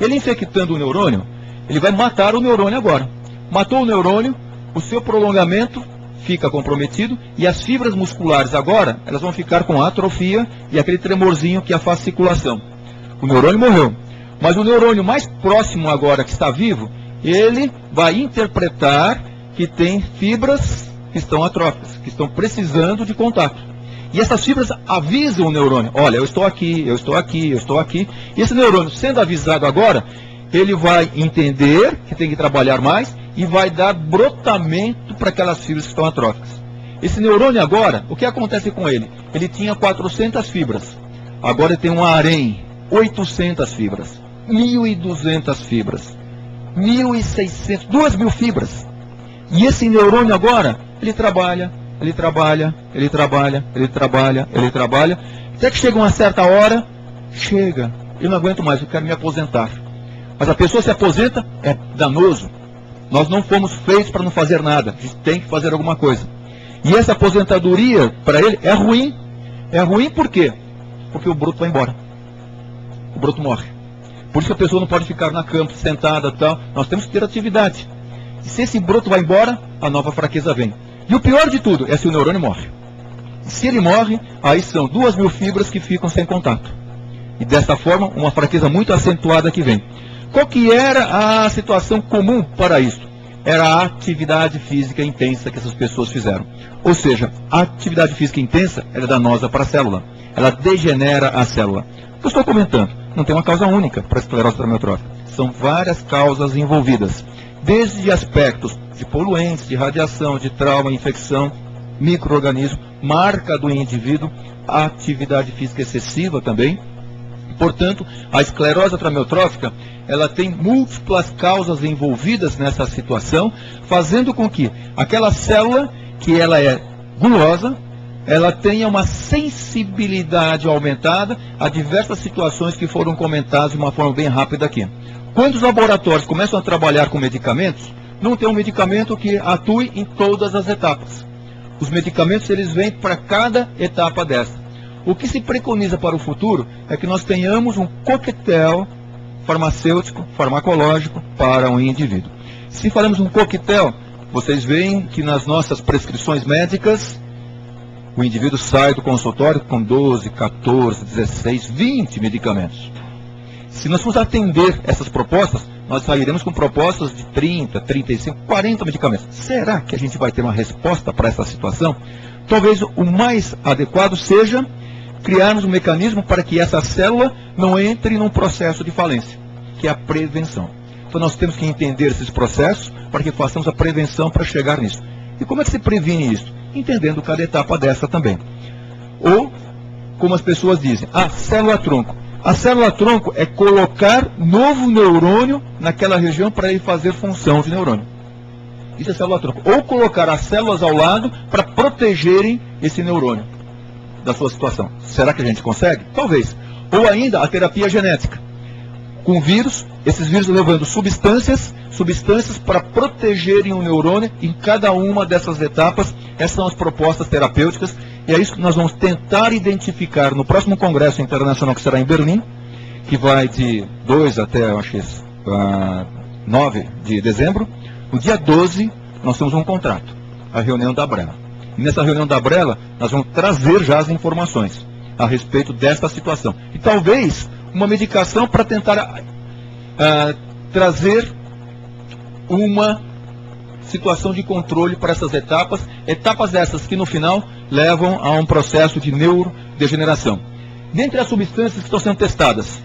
Ele infectando o neurônio, ele vai matar o neurônio agora. Matou o neurônio, o seu prolongamento fica comprometido e as fibras musculares agora, elas vão ficar com atrofia e aquele tremorzinho que é a fasciculação. O neurônio morreu, mas o neurônio mais próximo agora que está vivo, ele vai interpretar que tem fibras que estão atróficas, que estão precisando de contato. E essas fibras avisam o neurônio, olha, eu estou aqui, eu estou aqui, eu estou aqui. E esse neurônio, sendo avisado agora, ele vai entender que tem que trabalhar mais e vai dar brotamento para aquelas fibras que estão atróficas. Esse neurônio agora, o que acontece com ele? Ele tinha 400 fibras, agora ele tem um harém, 800 fibras, 1.200 fibras, 1.600, 2.000 fibras. E esse neurônio agora, ele trabalha, ele trabalha, ele trabalha, ele trabalha, ele trabalha, até que chega uma certa hora, chega, eu não aguento mais, eu quero me aposentar. Mas a pessoa se aposenta, é danoso. Nós não fomos feitos para não fazer nada, a gente tem que fazer alguma coisa. E essa aposentadoria, para ele, é ruim. É ruim por quê? Porque o broto vai embora. O broto morre. Por isso que a pessoa não pode ficar na cama, sentada e tal. Nós temos que ter atividade. E se esse broto vai embora, a nova fraqueza vem. E o pior de tudo é se o neurônio morre. Se ele morre, aí são 2.000 fibras que ficam sem contato. E dessa forma, uma fraqueza muito acentuada que vem. Qual que era a situação comum para isso? Era a atividade física intensa que essas pessoas fizeram. Ou seja, a atividade física intensa é danosa para a célula. Ela degenera a célula. O que eu estou comentando? Não tem uma causa única para a esclerose amiotrófica. São várias causas envolvidas. Desde aspectos de poluentes, de radiação, de trauma, infecção, micro-organismo, marca do indivíduo, a atividade física excessiva também. Portanto, a esclerose amiotrófica, ela tem múltiplas causas envolvidas nessa situação, fazendo com que aquela célula, que ela é gulosa, ela tenha uma sensibilidade aumentada a diversas situações que foram comentadas de uma forma bem rápida aqui. Quando os laboratórios começam a trabalhar com medicamentos, não tem um medicamento que atue em todas as etapas. Os medicamentos, eles vêm para cada etapa dessa. O que se preconiza para o futuro é que nós tenhamos um coquetel farmacêutico, farmacológico para um indivíduo. Se falamos um coquetel, vocês veem que nas nossas prescrições médicas, o indivíduo sai do consultório com 12, 14, 16, 20 medicamentos. Se nós formos atender essas propostas, nós sairemos com propostas de 30, 35, 40 medicamentos. Será que a gente vai ter uma resposta para essa situação? Talvez o mais adequado seja criarmos um mecanismo para que essa célula não entre num processo de falência, que é a prevenção. Então nós temos que entender esses processos para que façamos a prevenção para chegar nisso. E como é que se previne isso? Entendendo cada etapa dessa também. Ou, como as pessoas dizem, a célula-tronco. A célula-tronco é colocar novo neurônio naquela região para ele fazer função de neurônio. Isso é célula-tronco. Ou colocar as células ao lado para protegerem esse neurônio da sua situação. Será que a gente consegue? Talvez. Ou ainda a terapia genética. Com vírus, esses vírus levando substâncias para protegerem o neurônio em cada uma dessas etapas. Essas são as propostas terapêuticas. E é isso que nós vamos tentar identificar no próximo congresso internacional que será em Berlim, que vai de 2 até, eu acho que 9 de dezembro. No dia 12, nós temos um contrato, a reunião da Brela. E nessa reunião da Brela, nós vamos trazer já as informações a respeito desta situação. E talvez uma medicação para tentar trazer uma situação de controle para essas etapas essas que no final levam a um processo de neurodegeneração. Dentre as substâncias que estão sendo testadas,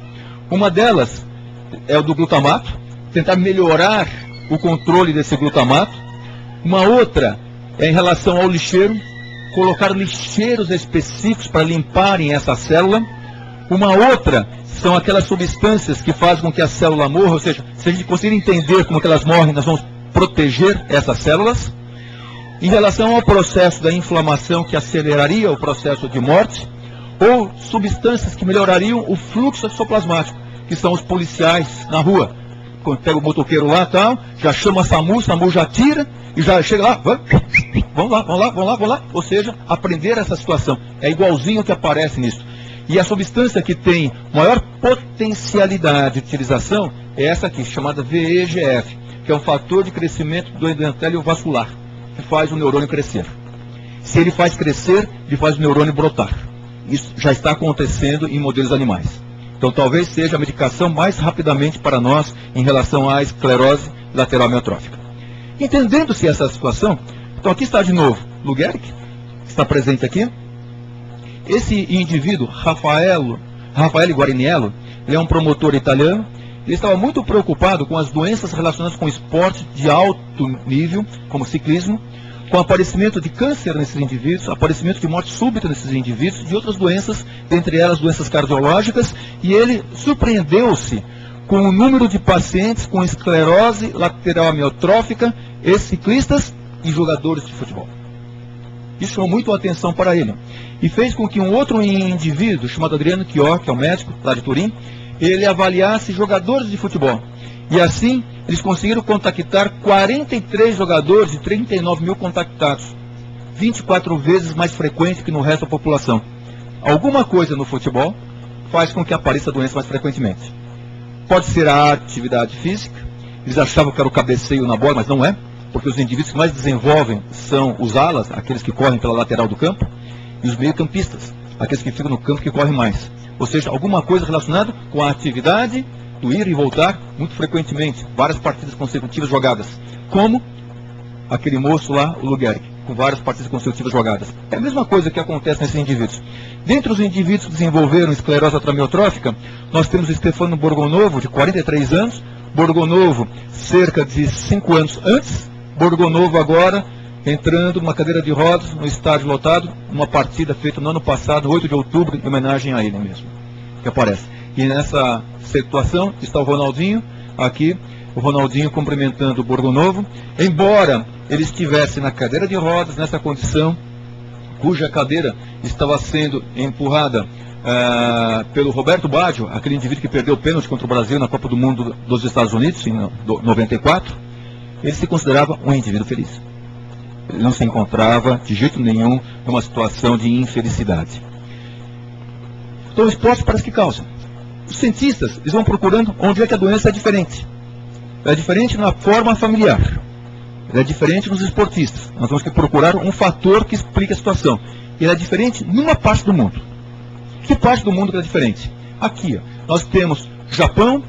uma delas é o do glutamato, tentar melhorar o controle desse glutamato. Uma outra é em relação ao lixeiro, colocar lixeiros específicos para limparem essa célula. Uma outra são aquelas substâncias que fazem com que a célula morra, ou seja, se a gente conseguir entender como que elas morrem, nós vamos proteger essas células. Em relação ao processo da inflamação que aceleraria o processo de morte, ou substâncias que melhorariam o fluxo exoplasmático, que são os policiais na rua. Quando pega o motoqueiro lá e tal, já chama a SAMU já tira e já chega lá, vamos lá. Ou seja, aprender essa situação. É igualzinho que aparece nisso. E a substância que tem maior potencialidade de utilização é essa aqui, chamada VEGF, que é um fator de crescimento do endotélio vascular, que faz o neurônio crescer. Se ele faz crescer, ele faz o neurônio brotar. Isso já está acontecendo em modelos animais. Então talvez seja a medicação mais rapidamente para nós em relação à esclerose lateral amiotrófica. Entendendo-se essa situação, então aqui está de novo Lugeric, que está presente aqui. Esse indivíduo, Raffaele Guariniello, ele é um promotor italiano. Ele estava muito preocupado com as doenças relacionadas com esporte de alto nível, como ciclismo, com o aparecimento de câncer nesses indivíduos, aparecimento de morte súbita nesses indivíduos, de outras doenças, dentre elas doenças cardiológicas, e ele surpreendeu-se com o número de pacientes com esclerose lateral amiotrófica, ex-ciclistas e jogadores de futebol. Isso chamou muito a atenção para ele, e fez com que um outro indivíduo, chamado Adriano Chior, que é um médico lá de Turim, ele avaliasse jogadores de futebol. E assim, eles conseguiram contactar 43 jogadores e 39 mil contactados. 24 vezes mais frequente que no resto da população. Alguma coisa no futebol faz com que apareça a doença mais frequentemente. Pode ser a atividade física. Eles achavam que era o cabeceio na bola, mas não é. Porque os indivíduos que mais desenvolvem são os alas, aqueles que correm pela lateral do campo, e os meio-campistas, aqueles que ficam no campo que correm mais. Ou seja, alguma coisa relacionada com a atividade do ir e voltar muito frequentemente, várias partidas consecutivas jogadas, como aquele moço lá, o Lugeric, com várias partidas consecutivas jogadas. É a mesma coisa que acontece nesses indivíduos. Dentre os indivíduos que desenvolveram esclerose amiotrófica, nós temos o Stefano Borgonovo, de 43 anos, Borgonovo cerca de 5 anos antes, Borgonovo agora entrando numa cadeira de rodas, no estádio lotado, numa partida feita no ano passado, 8 de outubro, em homenagem a ele mesmo, que aparece. E nessa situação está o Ronaldinho, aqui, o Ronaldinho cumprimentando o Borgonovo, embora ele estivesse na cadeira de rodas, nessa condição, cuja cadeira estava sendo empurrada pelo Roberto Baggio, aquele indivíduo que perdeu o pênalti contra o Brasil na Copa do Mundo dos Estados Unidos, em 94, ele se considerava um indivíduo feliz. Ele não se encontrava, de jeito nenhum, numa situação de infelicidade. Então o esporte parece que causa. Os cientistas, eles vão procurando onde é que a doença é diferente. É diferente na forma familiar. É diferente nos esportistas. Nós vamos procurar um fator que explique a situação. Ele é diferente numa parte do mundo. Que parte do mundo que é diferente? Aqui, ó, nós temos Japão,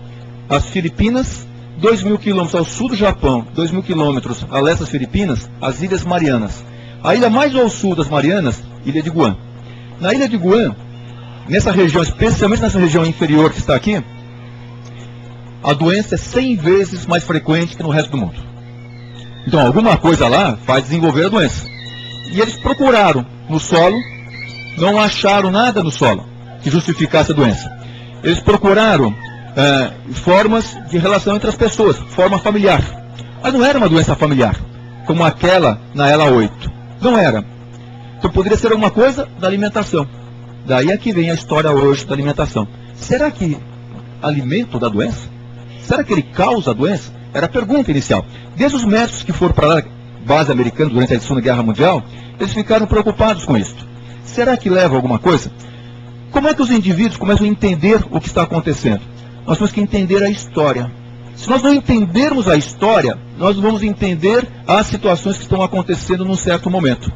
as Filipinas, 2.000 quilômetros ao sul do Japão, 2.000 quilômetros a leste das Filipinas, as Ilhas Marianas. A ilha mais ao sul das Marianas, Ilha de Guam. Na Ilha de Guam, nessa região, especialmente nessa região inferior que está aqui, a doença é 100 vezes mais frequente que no resto do mundo. Então, alguma coisa lá faz desenvolver a doença. E eles procuraram no solo, não acharam nada no solo que justificasse a doença. Eles procuraram formas de relação entre as pessoas, forma familiar. Mas não era uma doença familiar, como aquela na ELA 8. Não era. Então poderia ser alguma coisa da alimentação. Daí é que vem a história hoje da alimentação. Será que alimento da doença? Será que ele causa a doença? Era a pergunta inicial. Desde os médicos que foram para a base americana durante a Segunda Guerra Mundial, eles ficaram preocupados com isso. Será que leva a alguma coisa? Como é que os indivíduos começam a entender o que está acontecendo? Nós temos que entender a história. Se nós não entendermos a história, nós vamos entender as situações que estão acontecendo num certo momento.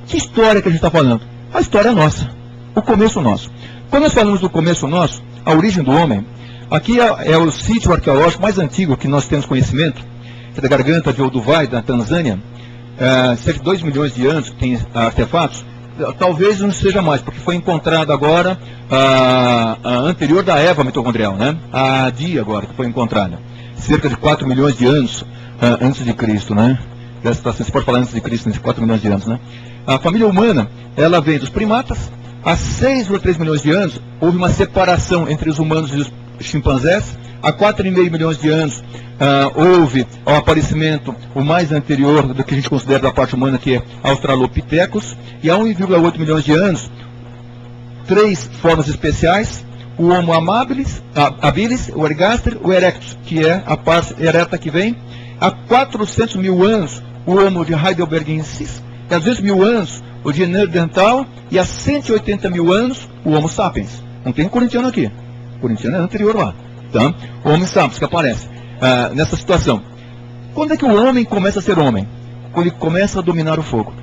Que história que a gente está falando? A história é nossa. O começo nosso. Quando nós falamos do começo nosso, a origem do homem, aqui é o sítio arqueológico mais antigo que nós temos conhecimento, que é da garganta de Olduvai, da Tanzânia, cerca de 2 milhões de anos que tem artefatos. Talvez não seja mais, porque foi encontrada agora a anterior da Eva mitocondrial, né? A Adi agora, que foi encontrada. Cerca de 4 milhões de anos antes de Cristo, né? Você pode falar antes de Cristo, nesses 4 milhões de anos, né? A família humana, ela vem dos primatas. Há 6,3 milhões de anos, houve uma separação entre os humanos e os chimpanzés. Há 4,5 milhões de anos, houve o aparecimento, o mais anterior do que a gente considera da parte humana, que é Australopithecus. E há 1,8 milhões de anos, 3 formas especiais: o Homo habilis, o Ergaster, o Erectus, que é a parte ereta que vem. Há 400 mil anos, o Homo de Heidelbergensis. E há 200 mil anos, o de Neandertal. E há 180 mil anos, o Homo sapiens. Não tem corintiano aqui. O corintiano é anterior lá. Então, o Homo sapiens que aparece nessa situação. Quando é que o homem começa a ser homem? Quando ele começa a dominar o fogo.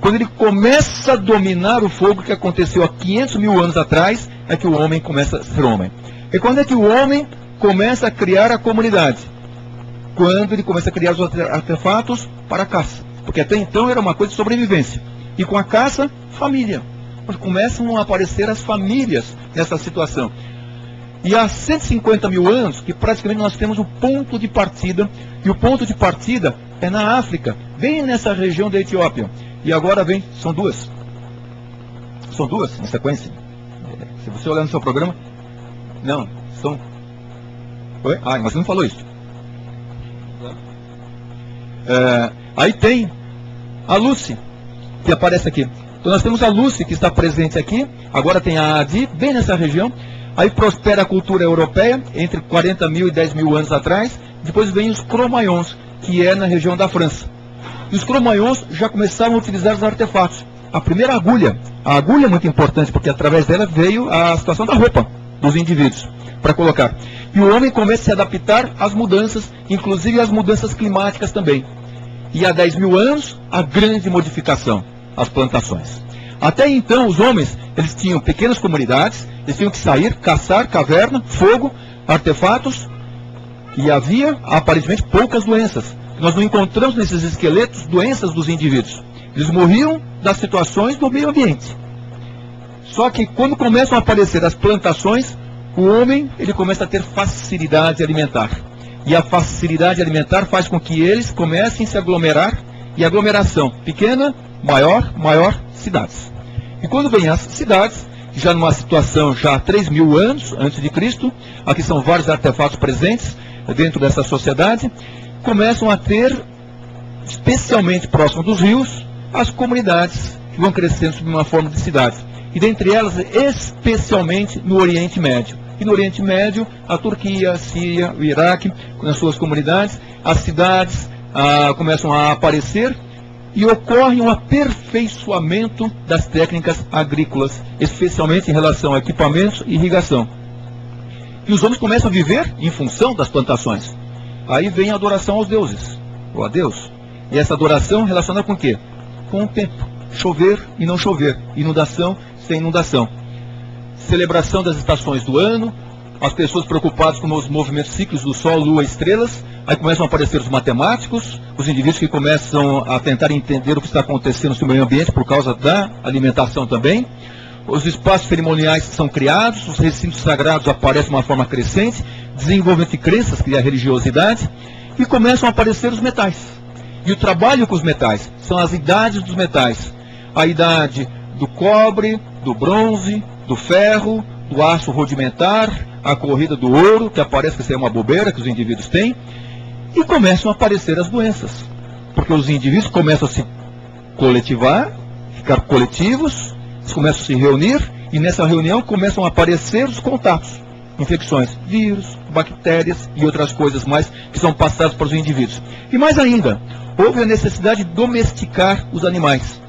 Quando ele começa a dominar o fogo, que aconteceu há 500 mil anos atrás, é que o homem começa a ser homem. E quando é que o homem começa a criar a comunidade? quando ele começa a criar os artefatos para a caça. Porque até então era uma coisa de sobrevivência. E com a caça, família. Começam a aparecer as famílias nessa situação. E há 150 mil anos que praticamente nós temos o ponto de partida. E o ponto de partida é na África, bem nessa região da Etiópia. E agora vem, são duas. São duas na sequência. Se você olhar no seu programa, não, são... Oi? Ah, mas você não falou isso. Aí tem a Lucy, que aparece aqui. Então nós temos a Lucy, que está presente aqui. Agora tem a Adi, bem nessa região. Aí prospera a cultura europeia, entre 40 mil e 10 mil anos atrás. Depois vem os Cro-Magnons, que é na região da França. E os Cro-Magnons já começaram a utilizar os artefatos. A primeira agulha. A agulha é muito importante, porque através dela veio a situação da roupa dos indivíduos, para colocar. E o homem começa a se adaptar às mudanças, inclusive às mudanças climáticas também. E há 10 mil anos, a grande modificação, as plantações. Até então, os homens, eles tinham pequenas comunidades, eles tinham que sair, caçar, caverna, fogo, artefatos, e havia, aparentemente, poucas doenças. Nós não encontramos nesses esqueletos doenças dos indivíduos. Eles morriam das situações do meio ambiente. Só que quando começam a aparecer as plantações, o homem ele começa a ter facilidade alimentar. E a facilidade alimentar faz com que eles comecem a se aglomerar. E aglomeração pequena, maior, cidades. E quando vem as cidades, já numa situação já há 3 mil anos antes de Cristo, aqui são vários artefatos presentes dentro dessa sociedade, começam a ter, especialmente próximo dos rios, as comunidades que vão crescendo sob uma forma de cidades. E dentre elas, especialmente no Oriente Médio. E no Oriente Médio, a Turquia, a Síria, o Iraque, nas suas comunidades, as cidades começam a aparecer e ocorre um aperfeiçoamento das técnicas agrícolas, especialmente em relação a equipamentos e irrigação. E os homens começam a viver em função das plantações. Aí vem a adoração aos deuses, ou a Deus. E essa adoração relaciona com o quê? Com o tempo. Chover e não chover. Inundação sem inundação. Celebração das estações do ano. As pessoas preocupadas com os movimentos cíclicos do Sol, Lua, estrelas. Aí começam a aparecer os matemáticos, os indivíduos que começam a tentar entender o que está acontecendo no seu meio ambiente por causa da alimentação também. Os espaços cerimoniais são criados, os recintos sagrados aparecem de uma forma crescente, desenvolvimento de crenças, que é a religiosidade, e começam a aparecer os metais. E o trabalho com os metais são as idades dos metais. A idade do cobre, do bronze, do ferro, do aço rudimentar, a corrida do ouro, que aparece que isso é uma bobeira que os indivíduos têm, e começam a aparecer as doenças. Porque os indivíduos começam a se coletivar, ficar coletivos, eles começam a se reunir, e nessa reunião começam a aparecer os contatos. Infecções, vírus, bactérias e outras coisas mais que são passadas para os indivíduos. E mais ainda, houve a necessidade de domesticar os animais.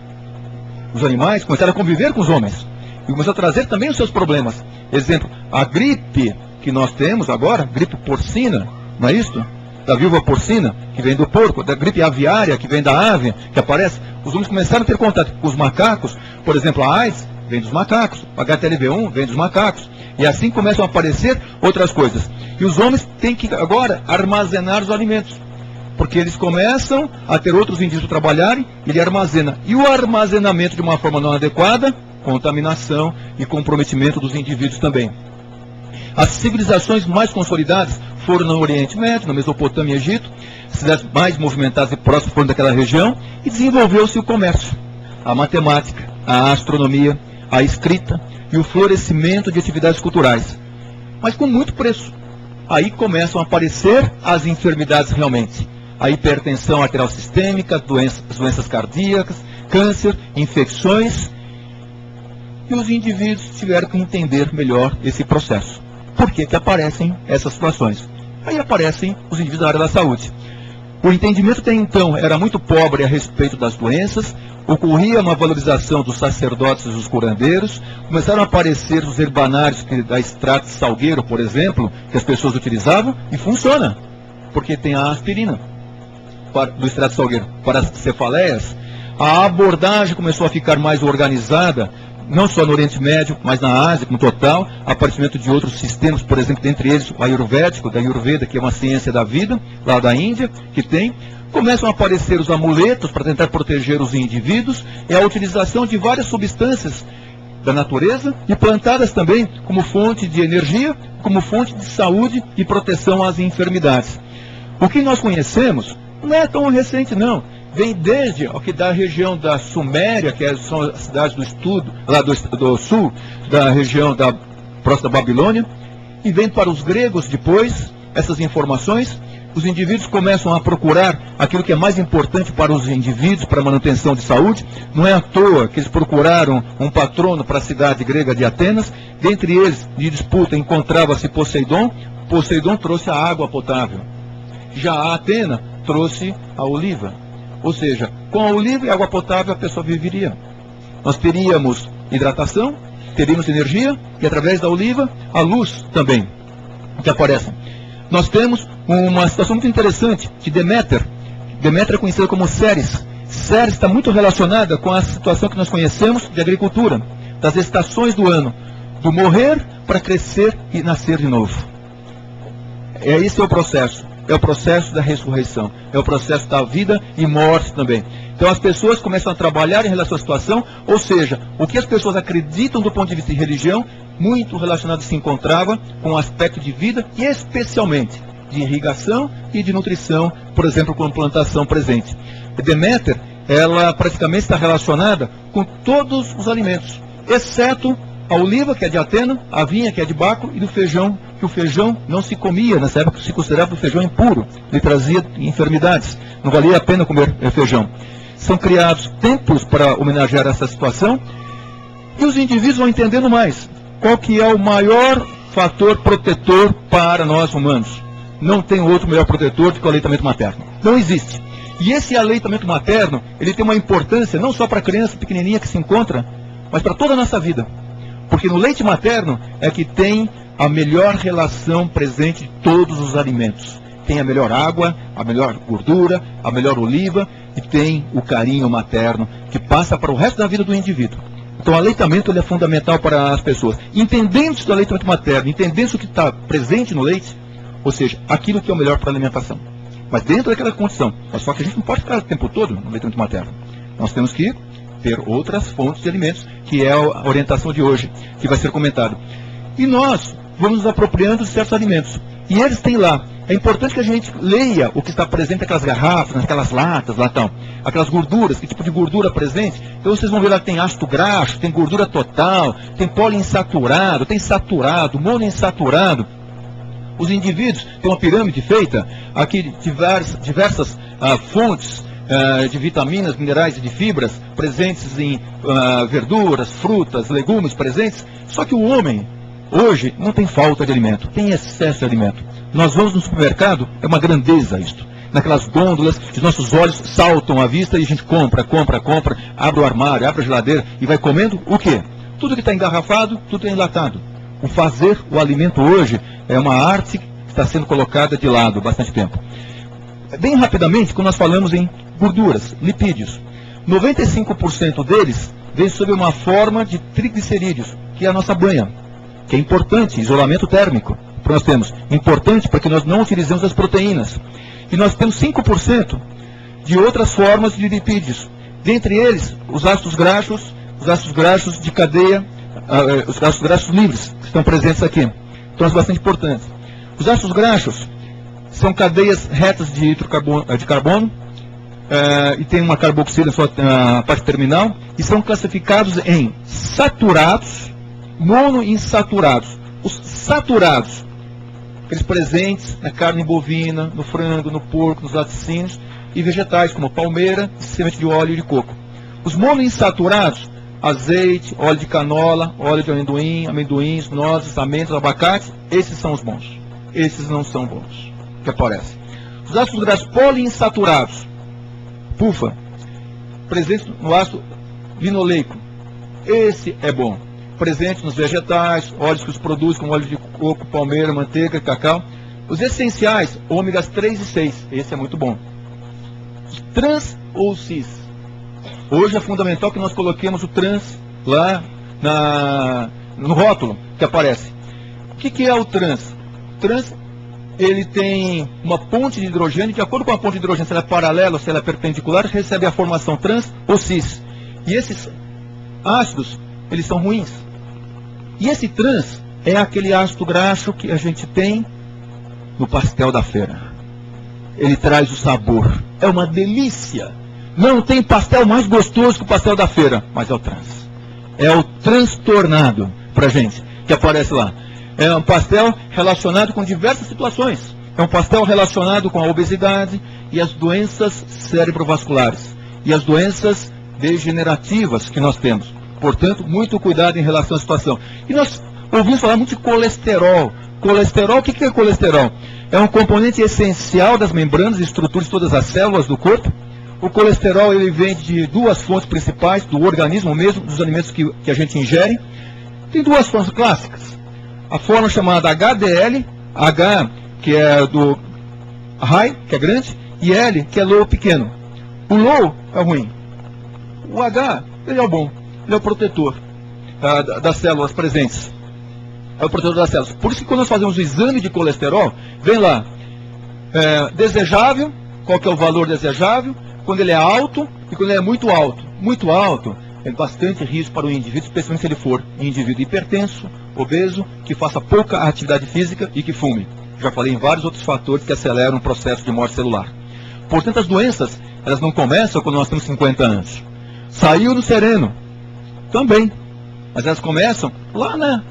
Os animais começaram a conviver com os homens. E começaram a trazer também os seus problemas. Exemplo, a gripe que nós temos agora, gripe porcina, não é isso? Da viúva porcina, que vem do porco, da gripe aviária, que vem da ave, que aparece. Os homens começaram a ter contato com os macacos. Por exemplo, a AIDS vem dos macacos, a HTLV1 vem dos macacos. E assim começam a aparecer outras coisas. E os homens têm que agora armazenar os alimentos. Porque eles começam a ter outros indícios para trabalharem, ele armazena. E o armazenamento de uma forma não adequada, contaminação e comprometimento dos indivíduos também. As civilizações mais consolidadas foram no Oriente Médio, na Mesopotâmia e Egito, cidades mais movimentadas e próximas foram daquela região, e desenvolveu-se o comércio, a matemática, a astronomia, a escrita e o florescimento de atividades culturais. Mas com muito preço. Aí começam a aparecer as enfermidades realmente. A hipertensão arterial sistêmica, doenças cardíacas, câncer, infecções. E os indivíduos tiveram que entender melhor esse processo. Por que que aparecem essas situações? Aí aparecem os indivíduos da área da saúde. O entendimento até então era muito pobre a respeito das doenças, ocorria uma valorização dos sacerdotes e dos curandeiros, começaram a aparecer os herbanários da extrato de salgueiro, por exemplo, que as pessoas utilizavam, e funciona, porque tem a aspirina do extrato de salgueiro para as cefaleias. A abordagem começou a ficar mais organizada não só no Oriente Médio, mas na Ásia como total, aparecimento de outros sistemas, por exemplo, dentre eles o ayurvédico, da Ayurveda, que é uma ciência da vida, lá da Índia, que tem. Começam a aparecer os amuletos para tentar proteger os indivíduos, e a utilização de várias substâncias da natureza e plantadas também como fonte de energia, como fonte de saúde e proteção às enfermidades. O que nós conhecemos não é tão recente não, vem desde o que da região da Suméria, que são as cidades do estudo, lá do sul, da região da próxima Babilônia, e vem para os gregos depois, essas informações. Os indivíduos começam a procurar aquilo que é mais importante para os indivíduos, para a manutenção de saúde. Não é à toa que eles procuraram um patrono para a cidade grega de Atenas. Dentre eles, de disputa, encontrava-se Poseidon. Poseidon trouxe a água potável. Já a Atena trouxe a oliva. Ou seja, com a oliva e água potável a pessoa viveria. Nós teríamos hidratação, teríamos energia, e através da oliva, a luz também, que aparece. Nós temos uma situação muito interessante de Deméter. Deméter é conhecida como Ceres. Ceres está muito relacionada com a situação que nós conhecemos de agricultura, das estações do ano, do morrer para crescer e nascer de novo. Esse é o processo. É o processo da ressurreição. É o processo da vida e morte também. Então as pessoas começam a trabalhar em relação à situação, ou seja, o que as pessoas acreditam do ponto de vista de religião, muito relacionado se encontrava com o aspecto de vida e especialmente de irrigação e de nutrição, por exemplo, com plantação presente. Deméter, ela praticamente está relacionada com todos os alimentos, exceto a oliva, que é de Atena, a vinha, que é de Baco, e do feijão, que o feijão não se comia, nessa época se considerava o feijão impuro, ele trazia enfermidades, não valia a pena comer feijão. São criados templos para homenagear essa situação, e os indivíduos vão entendendo mais qual que é o maior fator protetor para nós humanos. Não tem outro melhor protetor do que o aleitamento materno. Não existe. E esse aleitamento materno, ele tem uma importância não só para a criança pequenininha que se encontra, mas para toda a nossa vida. Porque no leite materno é que tem a melhor relação presente de todos os alimentos. Tem a melhor água, a melhor gordura, a melhor oliva, e tem o carinho materno que passa para o resto da vida do indivíduo. Então o aleitamento ele é fundamental para as pessoas. Entendendo-se do aleitamento materno, entendendo-se o que está presente no leite, ou seja, aquilo que é o melhor para a alimentação. Mas dentro daquela condição. Mas só que a gente não pode ficar o tempo todo no aleitamento materno. Nós temos que ter outras fontes de alimentos, que é a orientação de hoje, que vai ser comentado. E nós vamos nos apropriando de certos alimentos. E eles têm lá. É importante que a gente leia o que está presente naquelas garrafas, naquelas latas, lá estão. Aquelas gorduras, que tipo de gordura presente. Então vocês vão ver lá que tem ácido graxo, tem gordura total, tem poliinsaturado, tem saturado, monoinsaturado. Os indivíduos têm uma pirâmide feita, aqui diversas fontes de vitaminas, minerais e de fibras presentes em verduras, frutas, legumes presentes. Só que o homem, hoje, não tem falta de alimento, tem excesso de alimento. Nós vamos no supermercado, é uma grandeza isto. Naquelas gôndolas, os nossos olhos saltam à vista e a gente compra, abre o armário, abre a geladeira e vai comendo o quê? Tudo que está engarrafado, tudo é enlatado. O fazer o alimento hoje é uma arte que está sendo colocada de lado há bastante tempo. Bem rapidamente, quando nós falamos em gorduras, lipídios, 95% deles vem sob uma forma de triglicerídeos, que é a nossa banha, que é importante, isolamento térmico, que nós temos, importante para que nós não utilizemos as proteínas. E nós temos 5% de outras formas de lipídios, dentre eles os ácidos graxos de cadeia, os ácidos graxos livres, que estão presentes aqui. Então, é bastante importante. Os ácidos graxos são cadeias retas de carbono, e tem uma carboxila na sua parte terminal, e são classificados em saturados, monoinsaturados. Os saturados, aqueles presentes na carne bovina, no frango, no porco, nos laticínios, e vegetais, como palmeira, semente de óleo e de coco. Os monoinsaturados, azeite, óleo de canola, óleo de amendoim, amendoins, nozes, amêndoas, abacate, esses são os bons. Esses não são bons, que aparecem. Os ácidos graxos poliinsaturados, PUFA, presentes no ácido linoleico, esse é bom. Presente nos vegetais, óleos que os produzem, como óleo de coco, palmeira, manteiga, cacau. Os essenciais, ômegas 3 e 6, esse é muito bom. Trans ou cis? Hoje é fundamental que nós coloquemos o trans lá no rótulo que aparece. O que é o trans? O trans, ele tem uma ponte de hidrogênio, de acordo com a ponte de hidrogênio, se ela é paralela ou se ela é perpendicular, recebe a formação trans ou cis. E esses ácidos, eles são ruins. E esse trans é aquele ácido graxo que a gente tem no pastel da feira. Ele traz o sabor. É uma delícia. Não tem pastel mais gostoso que o pastel da feira, mas é o trans. É o transtornado pra gente, que aparece lá. É um pastel relacionado com diversas situações. É um pastel relacionado com a obesidade e as doenças cerebrovasculares. E as doenças degenerativas que nós temos. Portanto, muito cuidado em relação à situação. E nós ouvimos falar muito de colesterol. Colesterol, o que é colesterol? É um componente essencial das membranas e estruturas de todas as células do corpo. O colesterol, ele vem de duas fontes principais, do organismo mesmo, dos alimentos que a gente ingere. Tem duas formas clássicas. A forma chamada HDL, H, que é do high, que é grande, e L, que é low, pequeno. O low é ruim. O H, ele é o bom. Ele é o protetor das células presentes. É o protetor das células. Por isso que quando nós fazemos o exame de colesterol, vem lá, desejável, qual que é o valor desejável, quando ele é alto e quando ele é muito alto. Muito alto é bastante risco para o indivíduo, especialmente se ele for um indivíduo hipertenso, obeso, que faça pouca atividade física e que fume. Já falei em vários outros fatores que aceleram o processo de morte celular. Portanto, as doenças, elas não começam quando nós temos 50 anos. Saiu do sereno, também. Mas elas começam lá na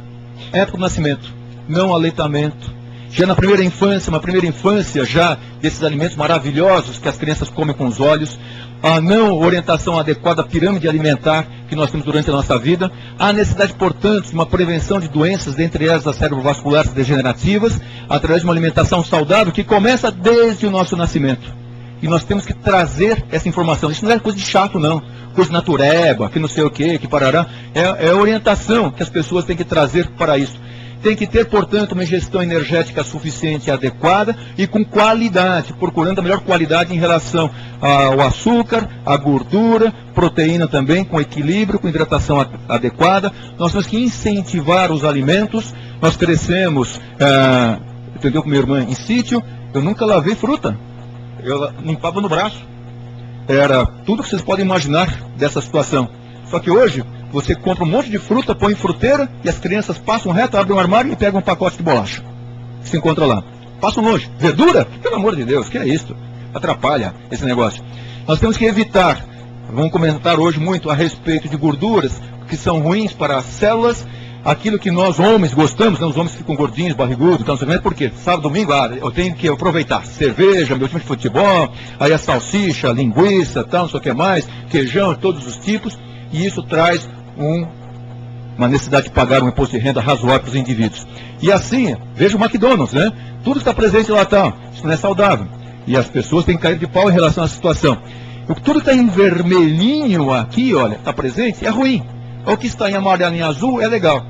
época do nascimento. Não aleitamento. Já na primeira infância, uma primeira infância já desses alimentos maravilhosos que as crianças comem com os olhos, a não orientação adequada à pirâmide alimentar que nós temos durante a nossa vida, a necessidade, portanto, de uma prevenção de doenças, dentre elas as cerebrovasculares degenerativas, através de uma alimentação saudável que começa desde o nosso nascimento. E nós temos que trazer essa informação. Isso não é coisa de chato, não. Coisa de natureba, que não sei o que parará. É orientação que as pessoas têm que trazer para isso. Tem que ter, portanto, uma ingestão energética suficiente e adequada e com qualidade, procurando a melhor qualidade em relação ao açúcar, à gordura, proteína também, com equilíbrio, com hidratação adequada. Nós temos que incentivar os alimentos. Nós crescemos, entendeu, com minha irmã em sítio, eu nunca lavei fruta. Eu limpava no braço. Era tudo que vocês podem imaginar dessa situação. Só que hoje, você compra um monte de fruta, põe em fruteira, e as crianças passam reto, abrem um armário e pegam um pacote de bolacha. Se encontra lá. Passam longe. Verdura? Pelo amor de Deus, que é isso? Atrapalha esse negócio. Nós temos que evitar, vamos comentar hoje muito a respeito de gorduras, que são ruins para as células, aquilo que nós homens gostamos, né? Os homens ficam gordinhos, barrigudos, não sei por quê? Sábado, domingo, eu tenho que aproveitar. Cerveja, meu time de futebol, aí a salsicha, linguiça, tal, não sei o que mais, queijão, todos os tipos, e isso traz uma necessidade de pagar um imposto de renda razoável para os indivíduos. E assim, veja o McDonald's, né? Tudo que está presente lá está. Isso não é saudável. E as pessoas têm que cair de pau em relação à situação. Tudo que está em vermelhinho aqui, olha, está presente, é ruim. O que está em amarelo e em azul é legal.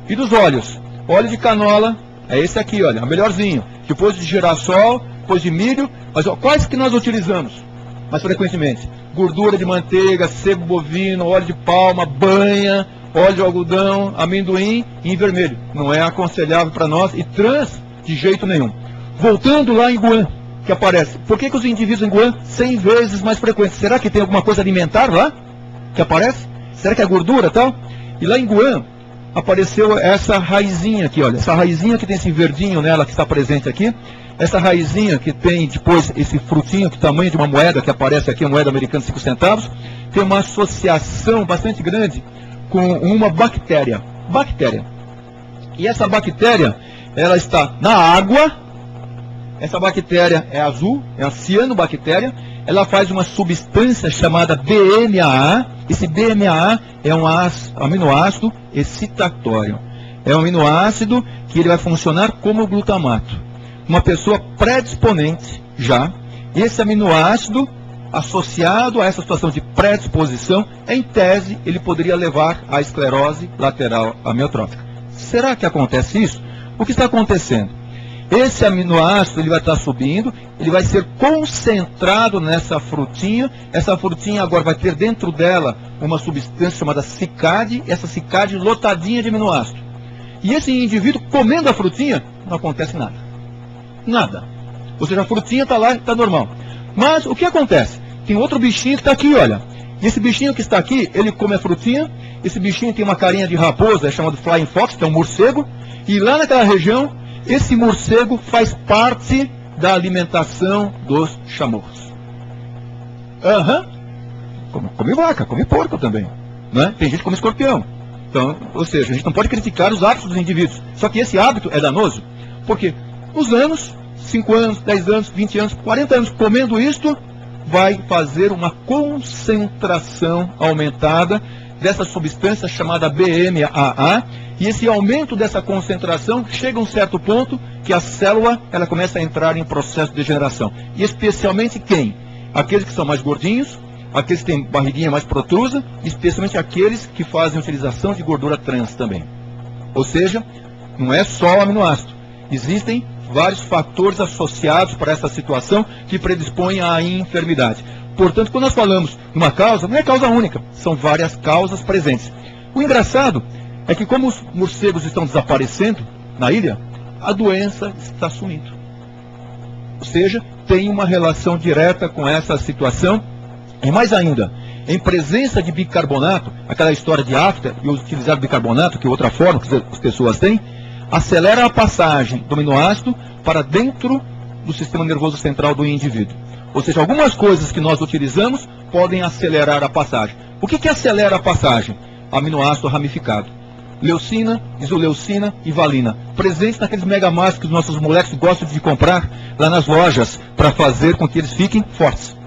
E dos óleos? Óleo de canola, é esse aqui, olha, é o melhorzinho. Depois de girassol, depois de milho. Mas ó, quais que nós utilizamos mais frequentemente? Gordura de manteiga, sebo bovino, óleo de palma, banha, óleo de algodão, amendoim e em vermelho. Não é aconselhável para nós e trans de jeito nenhum. Voltando lá em Guam, que aparece. Por que os indivíduos em Guam 100 vezes mais frequentes? Será que tem alguma coisa alimentar lá que aparece? Será que é gordura e tal? E lá em Guam apareceu essa raizinha aqui, olha. Essa raizinha que tem esse verdinho nela que está presente aqui. Essa raizinha que tem depois esse frutinho que tamanho de uma moeda que aparece aqui, a moeda americana de 5 centavos, tem uma associação bastante grande com uma bactéria. E essa bactéria, ela está na água. Essa bactéria é azul, é a cianobactéria. Ela faz uma substância chamada BMAA. Esse BMAA é um aminoácido excitatório. É um aminoácido que ele vai funcionar como glutamato. Uma pessoa predisponente já, esse aminoácido associado a essa situação de predisposição, em tese, ele poderia levar à esclerose lateral amiotrófica. Será que acontece isso? O que está acontecendo? esse aminoácido ele vai estar subindo, ele vai ser concentrado nessa frutinha. Essa frutinha agora vai ter dentro dela uma substância chamada cicade, essa cicade lotadinha de aminoácido. E esse indivíduo comendo a frutinha, não acontece nada. Nada. Ou seja, a frutinha está lá, está normal. Mas o que acontece? Tem outro bichinho que está aqui, olha. E esse bichinho que está aqui, ele come a frutinha. Esse bichinho tem uma carinha de raposa, é chamado flying fox, que é um morcego. E lá naquela região, esse morcego faz parte da alimentação dos chamorros. Come vaca, come porco também. Né? Tem gente que come escorpião. Então, ou seja, a gente não pode criticar os hábitos dos indivíduos. Só que esse hábito é danoso. Porque os anos, 5 anos, 10 anos, 20 anos, 40 anos comendo isto, vai fazer uma concentração aumentada dessa substância chamada BMAA, e esse aumento dessa concentração chega a um certo ponto que a célula ela começa a entrar em processo de degeneração. E especialmente quem? Aqueles que são mais gordinhos, aqueles que têm barriguinha mais protrusa, especialmente aqueles que fazem utilização de gordura trans também. Ou seja, não é só o aminoácido. Existem vários fatores associados para essa situação que predispõem à enfermidade. Portanto, quando nós falamos de uma causa, não é causa única, são várias causas presentes. O engraçado é que como os morcegos estão desaparecendo na ilha, a doença está sumindo. Ou seja, tem uma relação direta com essa situação. E mais ainda, em presença de bicarbonato, aquela história de afta e utilizar bicarbonato, que é outra forma que as pessoas têm, acelera a passagem do aminoácido para dentro do sistema nervoso central do indivíduo. Ou seja, algumas coisas que nós utilizamos podem acelerar a passagem. O que acelera a passagem? Aminoácido ramificado. Leucina, isoleucina e valina. Presentes naqueles megamassos que os nossos moleques gostam de comprar lá nas lojas para fazer com que eles fiquem fortes.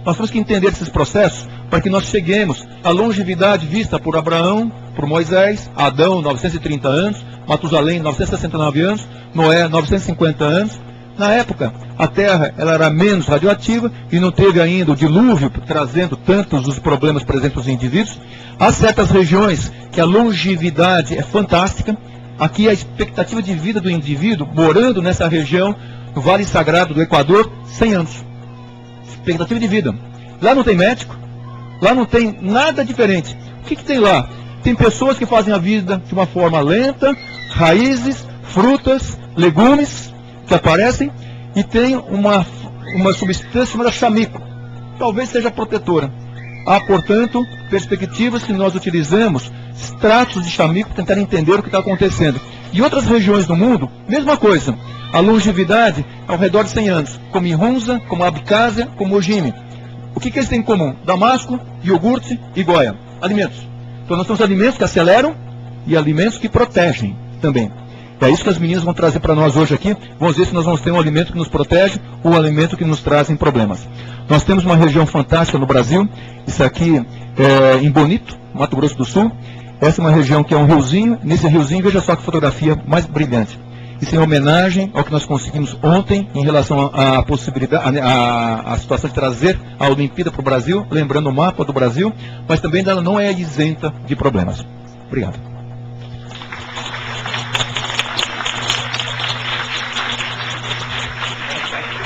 Nós temos que entender esses processos para que nós cheguemos à longevidade vista por Abraão, por Moisés, Adão, 930 anos, Matusalém, 969 anos, Noé, 950 anos. Na época, a Terra ela era menos radioativa e não teve ainda o dilúvio trazendo tantos os problemas presentes nos indivíduos. Há certas regiões que a longevidade é fantástica. Aqui a expectativa de vida do indivíduo, morando nessa região, no Vale Sagrado do Equador, 100 anos. Expectativa de vida. Lá não tem médico, lá não tem nada diferente. O que tem lá? Tem pessoas que fazem a vida de uma forma lenta, raízes, frutas, legumes que aparecem, e tem uma substância chamada chamico. Talvez seja protetora. Há, portanto, perspectivas que nós utilizamos, extratos de chamico, para tentar entender o que está acontecendo. Em outras regiões do mundo, mesma coisa. A longevidade ao redor de 100 anos, como em Hunza, como Abcásia, como Ojime. O que eles têm em comum? Damasco, iogurte e goia. Alimentos. Então nós temos alimentos que aceleram e alimentos que protegem também. É isso que as meninas vão trazer para nós hoje aqui. Vamos ver se nós vamos ter um alimento que nos protege ou um alimento que nos traz problemas. Nós temos uma região fantástica no Brasil. Isso aqui é em Bonito, Mato Grosso do Sul. Essa é uma região que é um riozinho. Nesse riozinho, veja só que fotografia mais brilhante. Isso em homenagem ao que nós conseguimos ontem em relação à possibilidade, à situação de trazer a Olimpíada para o Brasil, lembrando o mapa do Brasil, mas também ela não é isenta de problemas. Obrigado.